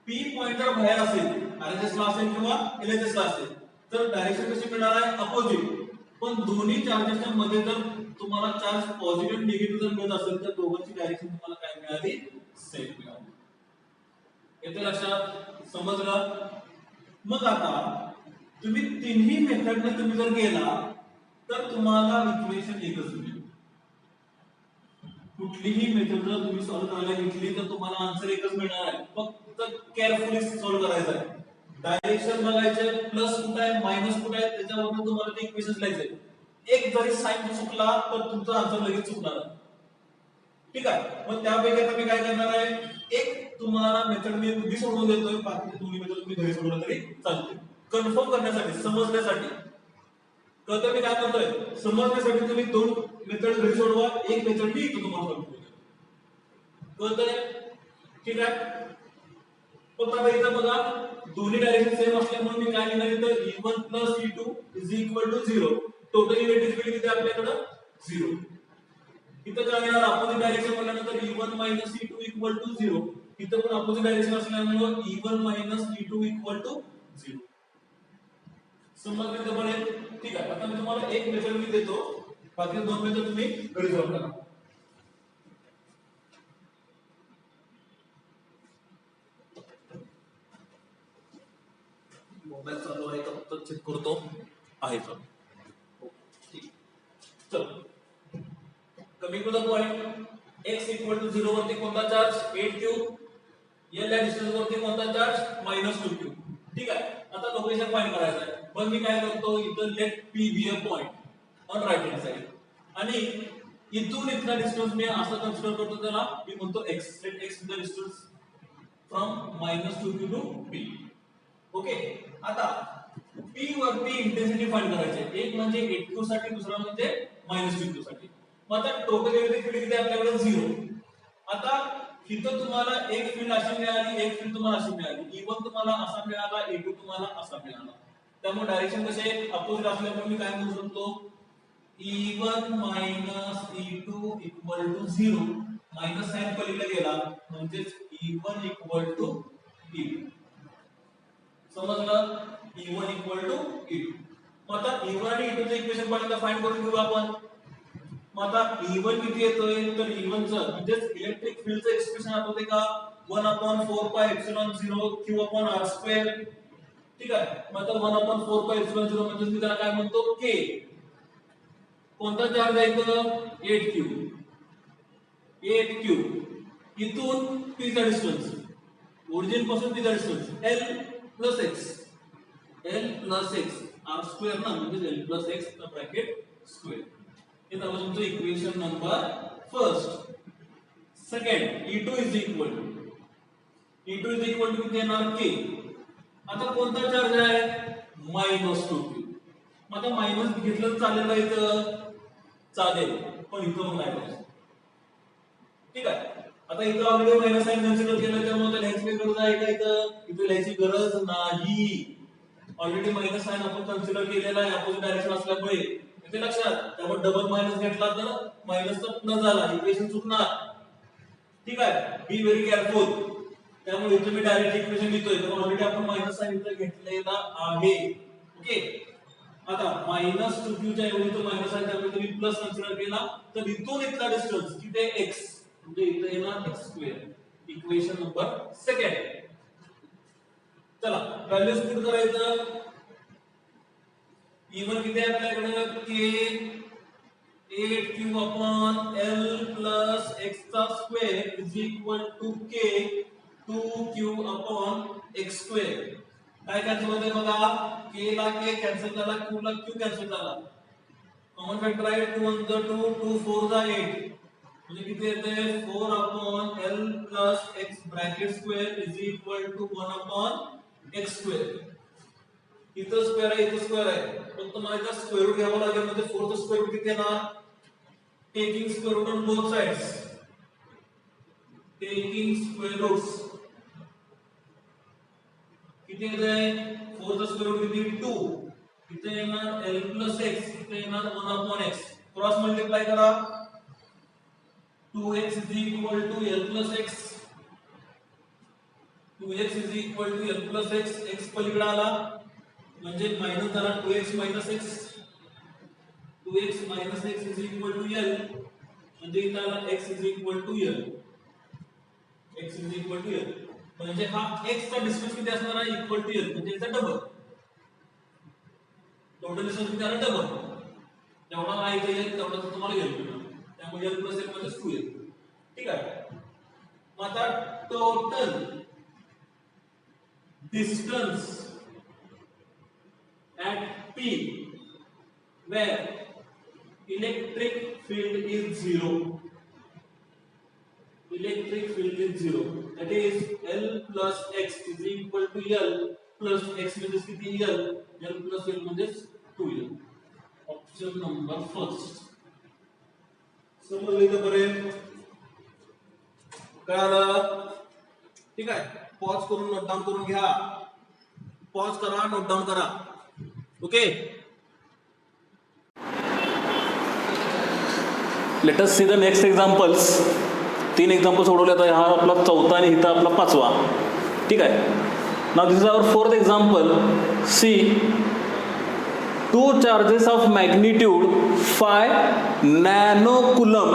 P पॉइंट जर बाहेर असेल, RHS ला असेल किंवा LHS ला असेल, तर डायरेक्शन कशी मिळणार आहे? अपोजिट. पण दोन्ही चार्जेसच्या मध्ये जर तुम्हाला चार्ज पॉझिटिव्ह निगेटिव्ह जर मिळत असेल तर दोघांची डायरेक्शन तुम्हाला काय मिळाली? सेम मिळाली. येते लक्षात? समजलं? मग आता तुम्ही तिन्ही मेथडने तुम्ही जर गेला तर तुम्हाला इक्वेशन एकच मिळेल. कुठलीही मेथड जर तुम्ही सॉल्व्ह करायला घेतली तर तुम्हाला आन्सर एकच मिळणार आहे. फक्त केअरफुली सॉल्व्ह करायचं आहे. डायरेक्शन बघायचे, प्लस कुठे आहे मायनस कुठे आहे त्याच्यावरून तुम्हाला ते इक्वेशन लिहायचे. एक जरी साइन चुकला तर तुमचा आन्सर लगेच चुकणार आहे. ठीक आहे. मग त्यापैकी आता मी काय करणार आहे, एक तुम्हाला मेथड मी सोडवून देतोय, बाकी दोन्ही मेथड तुम्ही घरी सोडवलं तरी चालते. कन्फर्म करण्यासाठी, समजण्यासाठी. तर मी काय करतोय, समजण्यासाठी तुम्ही दोन मेथड घरी सोडवा, एक मेथड मी इथं तुम्हाला सांगतो. कळतंय? ठीक आहे. फक्त आता इथं बघा दोन्ही डायरेक्शन सेम असल्यामुळे मी काय लिहिणार इथं E1 + E2 = 0. टोटल इलेक्ट्रिसिटी किती आपल्याकडे? 0. इथं काय येणार? अपोजिट डायरेक्शन म्हटल्यानंतर E1 - E2 = 0. इथं पण अपोजिट डायरेक्शन असल्यामुळे E1 - E2 = 0. समजलं बरोबर? ठीक आहे. आता मी तुम्हाला एक मेथड मी देतो, बाकी दोन मेथड तुम्ही घरी सॉल्व्ह करा. मोबाईल चालू आहे का फक्त चेक करतो. आहे चालू. ठीक. चलो coming to the point. x = 0 वरती कोणता चार्ज? 8q. l या डिस्टन्स वरती कोणता चार्ज? -2q. ठीक आहे. आता लोकेशन फाइंड करायचं आहे. पण मी काय करतो इथं let P be a point on right hand side आणि इथून इथला डिस्टन्स मी असं कन्सिडर करतो त्याला मी म्हणतो x. Let x is the distance from -2 to p. Okay, आता p वरती इंटेन्सिटी फाइंड करायची. एक म्हणजे 8q साठी, दुसरा म्हणजे -2q साठी. मग आता टोटल इलेक्ट्रिक फील्ड किती आपल्याकडे 0. आता इथं तुम्हाला एक फील्ड अशी मिळाली, एक फील्ड तुम्हाला अशी मिळाली. E1 तुम्हाला असा मिळाला, E2 तुम्हाला असा मिळाला. त्यामुळे डायरेक्शन कसे अपोजिट असल्यामुळे मी काय म्हणू शकतो E1 E2 0. मायनस साइन पलीकडे गेला म्हणजे E1 E2. समजलं? E1 E2. मग आता E1 आणि E2 चे इक्वेशन पहिल्यांदा फाइंड करून घेऊ आपण. मग आता E1 किती येतोय तर E1 चं म्हणजे इलेक्ट्रिक फील्डचं एक्सप्रेशन आठवते का 1/4 pi epsilon 0 q upon r square. ठीक आहे, मग आता 1/4 पाय एप्सिलॉन 0 म्हणजे मी त्याला काय म्हणतो k. कोणता चार्ज आहे इथं 8q. इथून p चा डिस्टन्स ओरिजिन पासून p चा distance l plus x r square ना म्हणजे l plus x चा ब्रॅकेट स्क्वेअर. हे तर तुमचं equation number first. Second E2 is equal to किती येणार k. आता कोणता चार्ज आहे -2q. मग आता मायनस घेतलं चालेल का इथं चालेल, पण इथं मग नाही. ठीक आहे, आता इथं ऑलरेडी मायनस साइन कन्सिडर केलं त्यामुळे लिहायची गरज आहे का इथं लिहायची गरज नाही. ऑलरेडी मायनस साइन आपण कन्सिडर केलेला आहे अपोजिट डायरेक्शन असल्यामुळे इथे लक्षात. त्यामुळे डबल मायनस घेतला तर मायनसचा न झाला इक्वेशन चुकणार. ठीक आहे, बी व्हेरी केअरफुल. त्यामुळे इथे मी डायरेक्ट इक्वेशन लिहितोय तर ऑलरेडी आपण मायनस साइन इथे घेतलेला आहे. ओके, आता -2q च्या ऐवजी तो मायनस साइन त्यामुळे तुम्ही प्लस कन्सिडर केला तर इथून इथला डिस्टन्स किती आहे x म्हणजे इथे येणार x square. Equation number second. चला व्हॅल्यूज पुट करायचं. E1 किती आहे आपल्याकडे k 8q upon l plus x चा square is equal to k 2q upon x square. काय कॅन्सल होते बघा, k ला k कॅन्सल झाला, q ला q कॅन्सल झाला. कॉमन फॅक्टर आहे 2 1 जा 2 2 4 जा 8 म्हणजे किती येते 4 upon l plus x bracket square is equal to 1 upon x square. इथं स्क्वेअर आहे, इथं स्क्वेअर आहे, पण तुम्हाला इथं स्क्वेअर रूट घ्यावं लागेल. म्हणजे 4 चा स्क्वेअर रूट किती येणार taking square root on both sides. Taking square roots किती येते 4 चा स्क्वेअर रूट किती 2. इथे येणार l plus x, इथे येणार 1 upon x. क्रॉस मल्टिप्लाय करा 2x is equal to l plus x. 2x is equal to l plus x. x पलीकडे आला म्हणजे मायनस झाला 2x minus x. 2x minus x is equal to l म्हणजे इथे आला x is equal to l. x is equal to l म्हणजे हा x चा डिस्टन्स किती असणार आहे इक्वल टू l म्हणजे याचा डबल. टोटल डिस्टन्स किती आला डबल. जेवढा माहिती आहे तेवढा तुम्हाला l मिळणार. त्यामुळे l plus l म्हणजे 2l. ठीक आहे, मग आता total distance at p where electric field is 0. Electric field is 0. That is L plus x is equal to L plus x means किती L. L plus L means 2L. Option number first. समजलं का बरे? कळालं? ठीक आहे, pause करून note down करून घ्या. पॉज करा, नोट डाउन करा. Okay, late us see the next examples. 3 example सोडवले. आता हा आपला चौथा आणि इथं आपला 5वा. ठीक आहे, now this is our 4th example. See 2 charges of magnitude 5 nano coulomb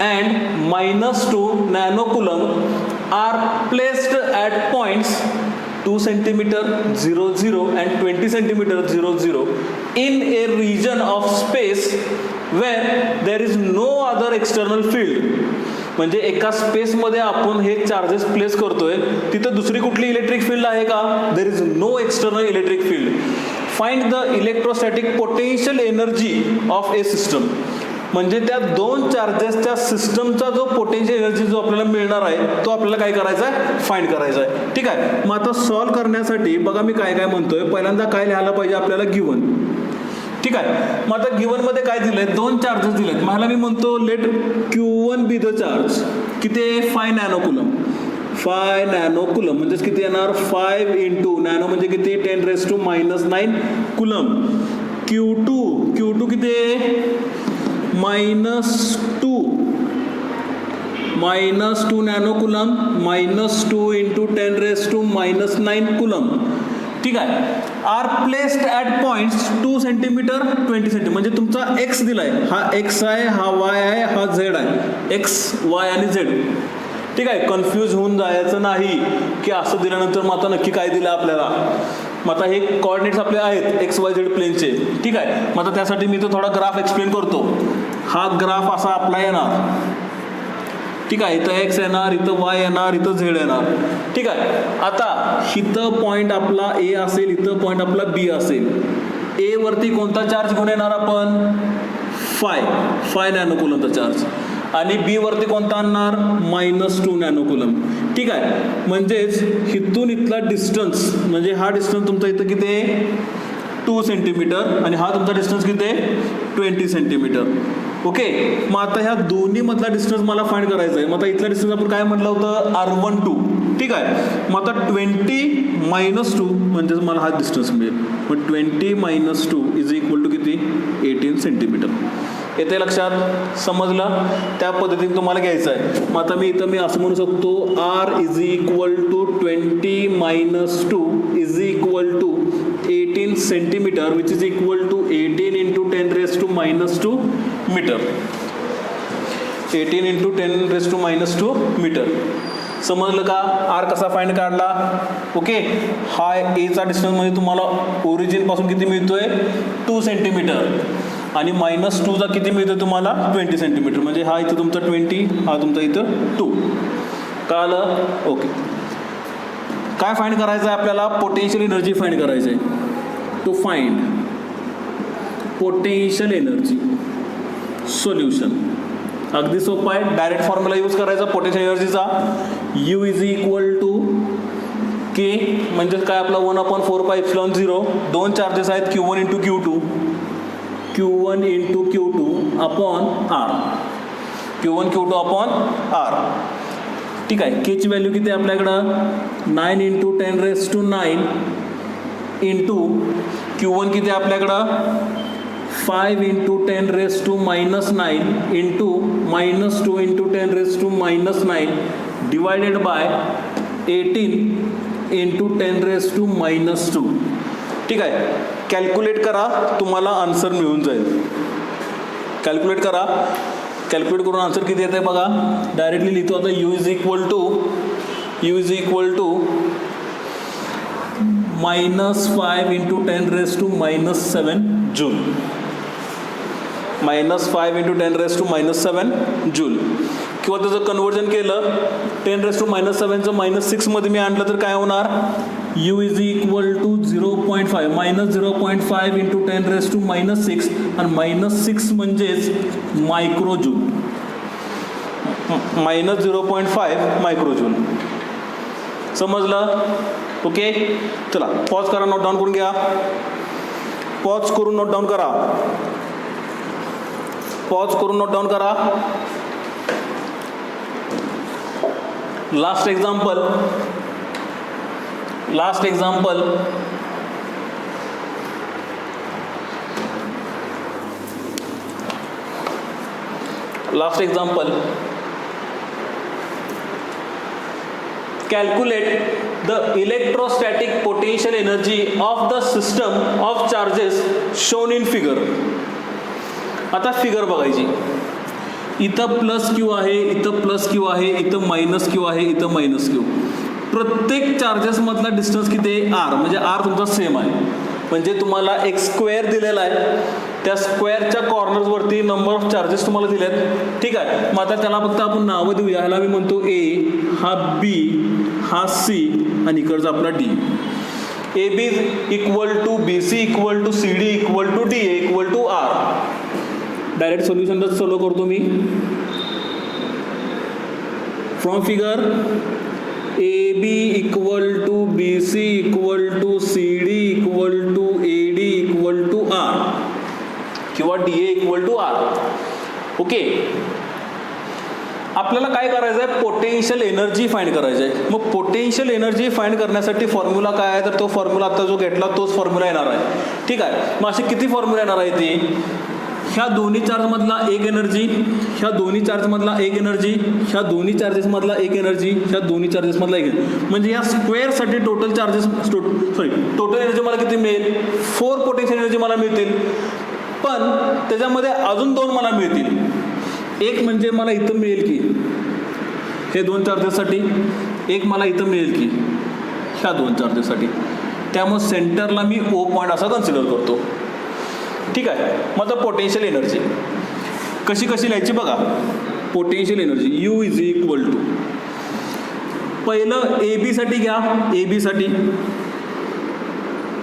and -2 nano coulomb are placed at points 2 cm 0 0 and 20 cm 0 0 in a region of space where there is no other external field. म्हणजे एका space मध्ये आपण हे charges place करतोय, तिथे दुसरी कुठली electric field आहे का? There is no external electric field. Find the electrostatic potential energy of a system. म्हणजे त्या दोन चार्जेसच्या सिस्टमचा जो पोटेन्शियल एनर्जी जो आपल्याला मिळणार आहे तो आपल्याला काय करायचा आहे, फाइंड करायचा आहे. ठीक आहे. मग आता सॉल्व्ह करण्यासाठी बघा मी काय काय म्हणतोय. पहिल्यांदा काय लिहायला पाहिजे आपल्याला, गिवन. ठीक आहे. मग आता गिवन मध्ये काय दिलंय, दोन चार्जेस दिलेत. मला मी म्हणतो late Q1 be the charge. किती आहे, 5 नॅनो कुलम. 5 नॅनो कुलम म्हणजेच किती येणार, 5 इंटू नॅनो म्हणजे किती, 10⁻⁹ कुलम. Q2 किती आहे, -2 नॅनो कुलम, -2 इंटू 10⁻⁹ कुलम. ठीक आहे. Are placed at points 2 centimetre 20 centimetre. म्हणजे तुमचा एक्स दिलाय, हा एक्स आहे, हा वाय आहे, हा झेड आहे. एक्स, वाय आणि झेड. ठीक आहे. कन्फ्यूज होऊन जायचं नाही की असं दिल्यानंतर मग आता नक्की काय दिलं आपल्याला. मग आता हे कॉर्डिनेट्स आपले आहेत एक्स वाय झेड प्लेनचे. ठीक आहे. मग आता त्यासाठी मी तो थोडा ग्राफ एक्सप्लेन करतो. हा ग्राफ असा आपला येणार. ठीक आहे. इथं एक्स येणार, इथं वाय येणार, इथं झेड येणार. ठीक आहे. आता इथं पॉईंट आपला ए असेल, इथं पॉईंट आपला बी असेल. ए वरती कोणता चार्ज घेऊन येणार आपण, 5 नॅनो कुलमचा चार्ज. आणि बी वरती कोणता आणणार, -2 नॅनो कुलम. ठीक आहे. म्हणजेच इथून इथला डिस्टन्स म्हणजे हा डिस्टन्स तुमचा इथं किती आहे, 2 सेंटीमीटर आणि हा तुमचा डिस्टन्स किती आहे, 20 सेंटीमीटर. ओके. मग आता ह्या दोन्ही मधला डिस्टन्स मला फाइंड करायचा आहे. मग आता इथला डिस्टन्स आपण काय म्हटलं होतं, R12. ठीक आहे. मग आता 20 - 2 म्हणजेच मला हा डिस्टन्स मिळेल. मग 20 - 2 इज इक्वल टू किती, 18 सेंटीमीटर. येते लक्षात, समजलं. त्या पद्धतीने तुम्हाला घ्यायचं आहे. मग आता मी असं म्हणू शकतो, R is equal to 20 - 2 is equal to 18 centimetre which is equal to 18 into 10⁻⁻² metre. 18 into 10⁻⁻² metre. समजलं का, आर कसा फाइंड काढला. ओके. हा एचा डिस्टन्स म्हणजे तुम्हाला ओरिजिन पासून किती मिळतोय, 2 सेंटीमीटर. आणि -2चा किती मिळतोय तुम्हाला, 20 सेंटीमीटर. म्हणजे हा इथं तुमचा 20, हा तुमचा इथं 2. कळलं. ओके. काय फाइंड करायचं आहे आपल्याला, पोटेन्शियल एनर्जी फाइंड करायचं आहे. To find potential energy solution. अगदी सोपं आहे. डायरेक्ट फॉर्म्युला यूज करायचा पोटेन्शियल एनर्जीचा. U is equal to K म्हणजे काय आपला 1/4πε0. दोन चार्जेस आहेत Q1 into Q2 upon R. Q1 Q2 upon R. ठीक आहे. K ची व्हॅल्यू किती आहे आपल्याकडं, 9 इंटू 10⁹ इंटू Q1 किती आहे आपल्याकडं, 5 into 10⁻⁹ into -2 into 10⁻⁹ divided by 18 into 10⁻². ठीक आहे. कॅल्क्युलेट करा, तुम्हाला आन्सर मिळून जाईल. कॅल्क्युलेट करा. कॅल्क्युलेट करून आन्सर किती येत आहे बघा. डायरेक्टली लिहितो आता. U is equal to -5 into 10⁻⁻7 joule. -5 into 10⁻⁻7 joule. किंवा त्याचं कन्वर्जन केलं 10⁻⁻7चं -6 मध्ये मी आणलं तर काय होणार, U is equal to 0.5 -0.5 into 10⁻⁻6 आणि -6 म्हणजेच मायक्रोजूल. -0.5 मायक्रोजूल. समजलं. ओके. चला पॉज करा, नोट डाऊन करून घ्या. पॉज करून नोट डाऊन करा. पॉज करून नोट डाऊन करा. Last example. Last example. Last example. Calculate the electrostatic potential energy of the system of charges shown in figure. आता फिगर बघायची. इथं +Q आहे, इथं +Q आहे, इथं -Q आहे, इथं -Q. प्रत्येक चार्जेस मधला डिस्टन्स किती आहे, R. म्हणजे R तुमचा सेम आहे. म्हणजे तुम्हाला एक स्क्वेअर दिलेला आहे, त्या स्क्वेअरच्या कॉर्नर्स वरती नंबर ऑफ चार्जेस तुम्हाला दिलेत. ठीक आहे. मग आता त्याला फक्त आपण नावं देऊया. ह्याला मी म्हणतो A, हा B, हा C आणि इकडचा आपला D. A B equal to B C equal to C D equal to D A equal to R. Direct सोल्युशनच सॉल्व करतो मी. From figure A B equal to B C equal to C D equal to A D equal to R किंवा D A equal to R. Okay, आपल्याला काय करायचं आहे, potential energy find करायची आहे. मग पोटेन्शियल एनर्जी फाइंड करण्यासाठी formula काय आहे, तर तो फॉर्म्युला आता जो घेतला तोच फॉर्म्युला येणार आहे. ठीक आहे, मग असे किती फॉर्म्युला येणार आहे ते, ह्या दोन्ही चार्जमधला एक एनर्जी, ह्या दोन्ही चार्जमधला एक एनर्जी, ह्या दोन्ही चार्जेसमधला एक एनर्जी, ह्या दोन्ही चार्जेसमधला एक, म्हणजे या स्क्वेअरसाठी टोटल चार्जेस टोटल एनर्जी मला किती मिळेल, 4 पोटेन्शियल एनर्जी मला मिळतील. पण त्याच्यामध्ये अजून 2 मला मिळतील. एक म्हणजे मला इथं मिळेल की हे 2 चार्जेससाठी, एक मला इथं मिळेल की ह्या 2 चार्जेससाठी. त्यामुळे सेंटरला मी ओ पॉईंट असा कन्सिडर करतो. ठीक आहे, मग आता पोटेन्शियल एनर्जी कशी कशी लिहायची बघा. Potential energy U is equal to, पहिलं ए बी साठी घ्या, ए बी साठी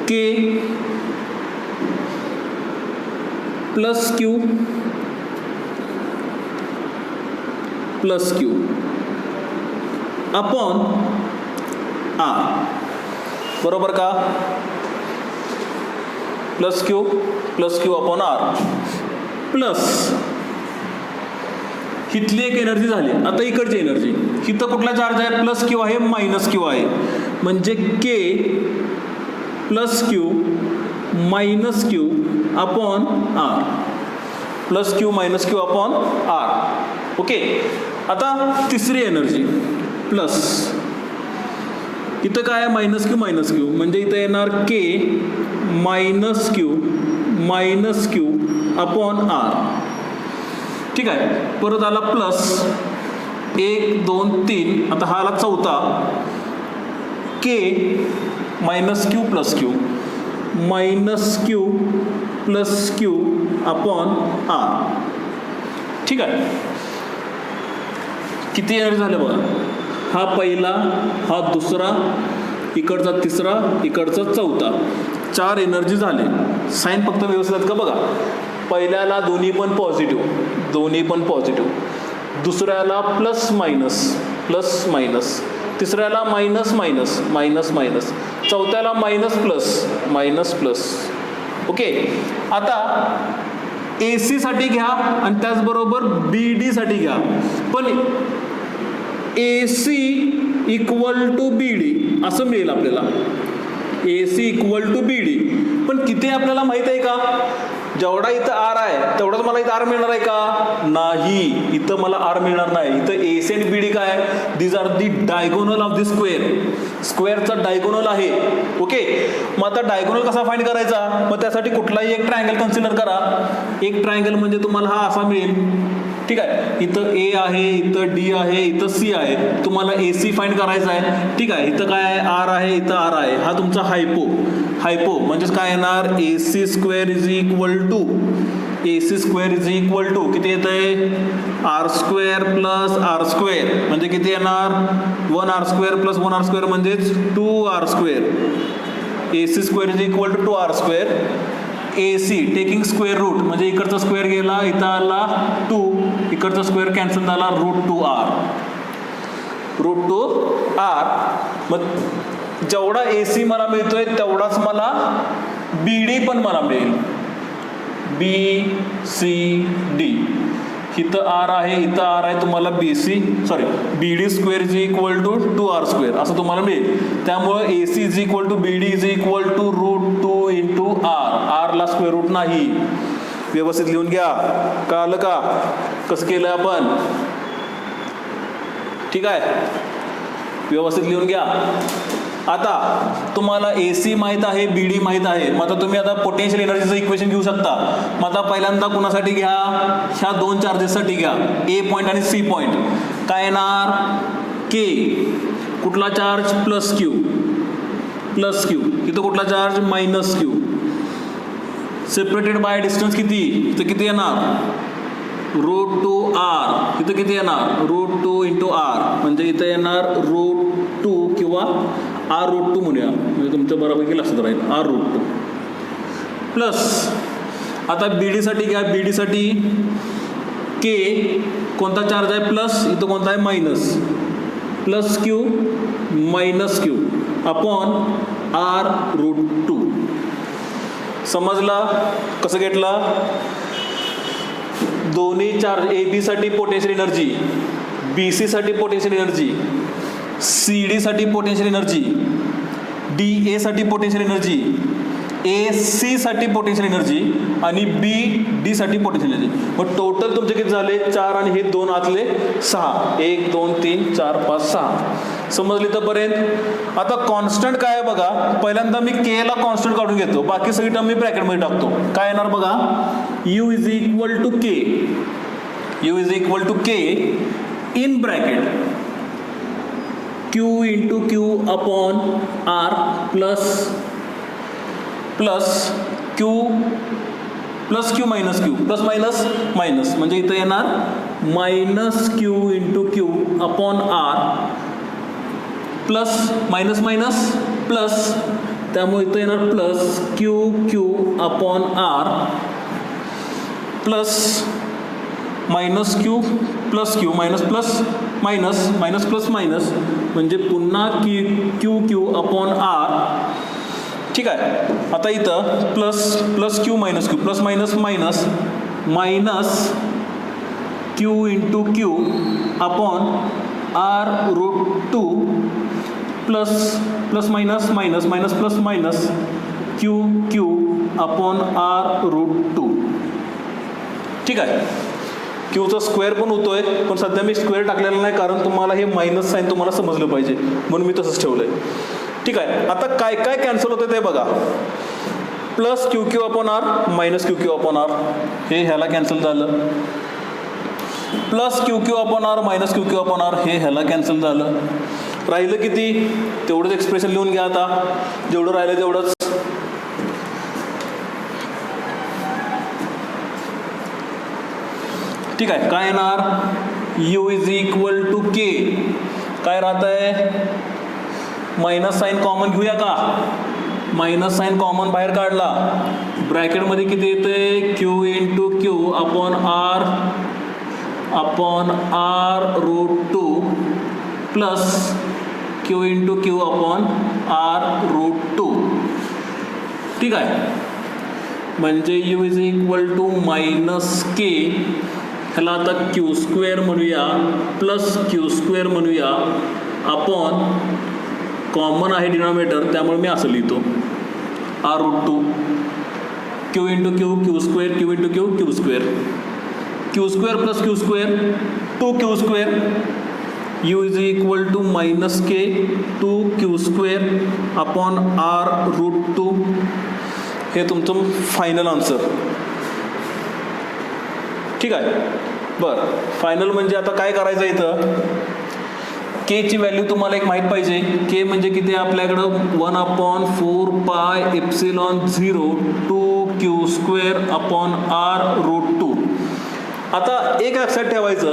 K plus Q upon R, बरोबर का, plus Q upon R plus इथली एक एनर्जी झाली. आता इकडची एनर्जी, इथं कुठला चार्ज आहे, प्लस क्यू आहे मायनस क्यू आहे, म्हणजे K plus Q minus Q upon R, plus Q minus Q upon R. Okay, आता तिसरी एनर्जी प्लस, इथं काय आहे मायनस क्यू म्हणजे इथं येणार के मायनस क्यू अपॉन आर. ठीक आहे, परत आला प्लस 1 2 3, आता हा आला चौथा, K minus Q plus Q upon R. ठीक आहे, किती एनर्जी झाले बघा, हा पहिला, हा दुसरा, इकडचा तिसरा, इकडचा चौथा, 4 एनर्जी झाले. साईन फक्त व्यवस्थित आहेत का बघा. पहिल्याला दोन्ही पण पॉझिटिव्ह, दुसऱ्याला प्लस मायनस, तिसऱ्याला मायनस, चौथ्याला मायनस प्लस. ओके, आता ए सी साठी घ्या आणि त्याचबरोबर बी डी साठी घ्या. पण A C equal to B D असं मिळेल आपल्याला, A C equal to B D. पण किती आपल्याला माहित आहे का, जेवढा इथं आर आहे तेवढाच मला इथं आर मिळणार आहे का, नाही, इथं मला आर मिळणार नाही. इथं ए सी आणि बी डी काय, these are the diagonal of the स्क्वेअरचा डायगोनल आहे. ओके, मग आता डायगोनल कसा फाइंड करायचा, मग त्यासाठी कुठलाही एक ट्रायंगल कन्सिडर करा. एक ट्रायंगल म्हणजे तुम्हाला हा असा मिळेल. ठीक आहे, इथं ए आहे, इथं डी आहे, इथं सी आहे, तुम्हाला ए सी फाइंड करायचा आहे. ठीक आहे, इथं काय आहे, आर आहे, इथं आर आहे, हा तुमचा हायपो म्हणजेच काय येणार, A C square is equal to किती येत आहे, R square plus R square, म्हणजे किती येणार, 1 R square plus 1 R square म्हणजेच 2 R square. A C square is equal to 2 R square. A C taking square root, म्हणजे इकडचा square गेला, इथं आला 2, इकडचा स्क्वेअर कॅन्सल झाला, रूट टू आर. मग जेवढा ए सी मला मिळतोय तेवढाच मला बी डी पण मला मिळेल, बी सी डी. इथं आर आहे, इथं आर आहे, तुम्हाला B D square is equal to 2 R square असं तुम्हाला मिळेल. त्यामुळं A C is equal to B D is equal to root 2 into R. आरला स्क्वेअर रूट नाही, व्यवस्थित लिहून घ्या. कळलं का कसं केलं आपण, ठीक आहे, व्यवस्थित लिहून घ्या. आता तुम्हाला ए सी माहीत आहे, बी डी माहीत आहे. मग आता तुम्ही आता पोटेन्शियल एनर्जीचं इक्वेशन घेऊ शकता. मग आता पहिल्यांदा कुणासाठी घ्या, ह्या 2 चार्जेससाठी घ्या, ए पॉईंट आणि सी पॉईंट. काय येणार, के कुठला चार्ज, प्लस क्यू, इथं कुठला charge, minus Q, separated by distance किती, इथं किती येणार, रूट 2 आर, इथं किती येणार, रूट 2 इंटू आर, म्हणजे इथं येणार रूट 2 किंवा R√2 म्हणूया, म्हणजे तुमच्या बरोबर लक्षात राहील R√2 प्लस आता BD साठी घ्या. BD साठी K कोणता चार्ज आहे प्लस, इथं कोणता आहे minus, plus Q minus Q upon R√2. समजला कसं घेतला. दोन्ही चार्ज AB साठी पोटेन्शियल एनर्जी, BC साठी पोटेन्शियल एनर्जी, CD साठी पोटेन्शियल एनर्जी, DA साठी पोटेन्शियल एनर्जी, AC साठी पोटेन्शियल एनर्जी आणि BD साठी पोटेन्शियल एनर्जी. मग टोटल तुमचे किती झाले 4 आणि हे 2 आतले 6. 1 2 3 4 5 6. समजली इथपर्यंत. आता कॉन्स्टंट काय आहे बघा. पहिल्यांदा मी K ला कॉन्स्टंट काढून घेतो, बाकी सगळी टर्म मी ब्रॅकेटमध्ये टाकतो. काय येणार बघा. U is equal to K, U is equal to K in bracket Q into Q upon R plus Q minus Q, plus minus minus, म्हणजे इथं येणार minus Q into Q upon R plus minus minus plus, त्यामुळे इथं येणार plus Q upon R plus minus Q plus Q minus plus minus minus plus minus, म्हणजे पुन्हा Q upon R. ठीक आहे. आता इथं plus Q minus Q, plus minus minus minus Q into Q upon R√2 plus minus minus minus plus minus Q upon R√2. ठीक आहे. Qचा square पण होतोय, पण सध्या मी स्क्वेअर टाकलेला नाही, कारण तुम्हाला हे मायनस साईन तुम्हाला समजलं पाहिजे म्हणून मी तसंच ठेवलंय. ठीक आहे. आता काय काय कॅन्सल होतं ते बघा. Plus Q upon R minus Q upon R, हे ह्याला कॅन्सल झालं. Plus Q upon R minus Q upon R, हे ह्याला कॅन्सल झालं. राहिलं किती तेवढंच एक्सप्रेशन लिहून घ्या. आता जेवढं राहिलं तेवढंच. ठीक आहे. काय येणार. U is equal to K, काय राहत आहे मायनस साईन कॉमन घेऊया का. मायनस साईन कॉमन बाहेर काढला, ब्रॅकेटमध्ये किती येते Q into Q upon R√2 plus Q into Q upon R√2. ठीक आहे. म्हणजे U is equal to minus K, ह्याला आता Q स्क्वेअर म्हणूया प्लस Q स्क्वेअर म्हणूया अपॉन कॉमन आहे डिनॉमिनेटर, त्यामुळे मी असं लिहितो R√2 Q into Q square, Q into Q square, Q square plus Q square 2Q square. U is equal to minus K 2Q square upon R√2. हे तुमचं final answer. ठीक आहे. बरं, फायनल म्हणजे आता काय करायचं इथं. K ची व्हॅल्यू तुम्हाला एक माहीत पाहिजे. K म्हणजे किती आहे आपल्याकडं 1/4πε0 2Q स्क्वेअर अपॉन R√2. आता एक लक्षात ठेवायचं,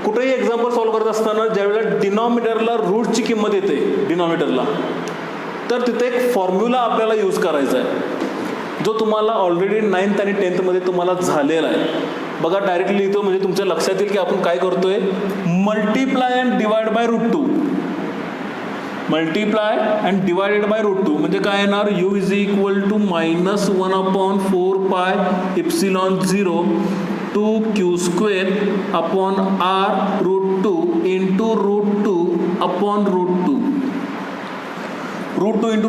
कुठेही एक्झाम्पल सॉल्व्ह करत असताना ज्यावेळेला डिनॉमिनेटरला रूटची किंमत येते डिनॉमिनेटरला, तर तिथे एक फॉर्म्युला आपल्याला यूज करायचा आहे, जो तुम्हाला ऑलरेडी 9th आणि 10th मध्ये तुम्हाला झालेला आहे. बघा, डायरेक्टली लिहितो म्हणजे तुमच्या लक्षात येईल की आपण काय करतोय. Multiply and divide by √2. Multiply and divided by √2 म्हणजे काय येणार. U is equal to minus 1/4πε0 2Q square upon R√2 into √2 upon √2. √2 into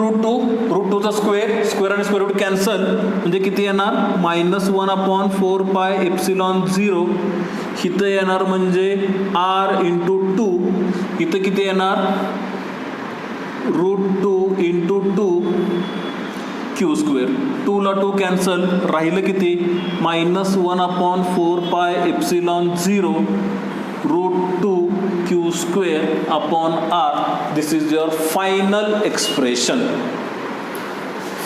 √2चा स्क्वेअर, स्क्वेअर आणि स्क्वेअर रूट कॅन्सल, म्हणजे किती येणार मायनस 1/4πε0. इथं येणार म्हणजे R इंटू 2, इथं किती येणार √2 इंटू 2Q स्क्वेअर. 2 ला 2 कॅन्सल, राहिलं किती minus 1/4πε0 √2Q square upon R. This is your final expression.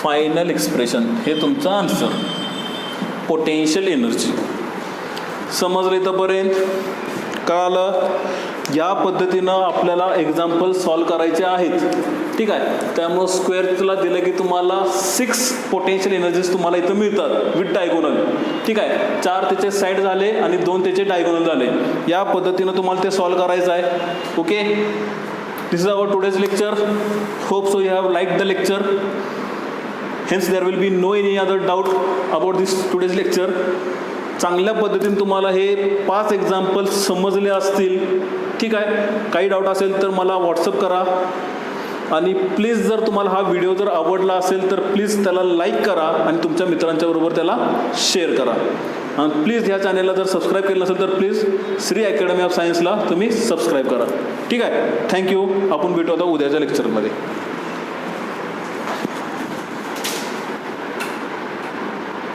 Final expression हे तुमचं आन्सर. Potential energy. समजलं इथंपर्यंत. कळालं. या पद्धतीनं आपल्याला एक्झाम्पल सॉल्व करायचे आहेत. ठीक आहे. त्यामुळं स्क्वेअरला दिलं की तुम्हाला 6 पोटेन्शियल एनर्जीज तुम्हाला इथं मिळतात विथ डायगोनल. ठीक आहे. 4 त्याचे साईड झाले आणि 2 त्याचे डायगोनल झाले. या पद्धतीनं तुम्हाला ते सॉल्व करायचं आहे. Okay. This is our today's lecture. Hope so you have like the lecture. Hence there will be no any other doubt about this today's lecture. चांगल्या पद्धतीने तुम्हाला हे 5 एक्झाम्पल समजले असतील. ठीक आहे. काही डाऊट असेल तर मला व्हॉट्सअप करा आणि प्लीज जर तुम्हाला हा व्हिडिओ जर आवडला असेल तर प्लीज त्याला लाईक करा आणि तुमच्या मित्रांच्या बरोबर त्याला शेअर करा. आणि प्लीज ह्या चॅनेलला जर सबस्क्राईब केलं नसेल तर प्लीज श्री अकॅडमी ऑफ सायन्सला तुम्ही सबस्क्राईब करा. ठीक आहे. थँक्यू. आपण भेटू आता उद्याच्या लेक्चरमध्ये.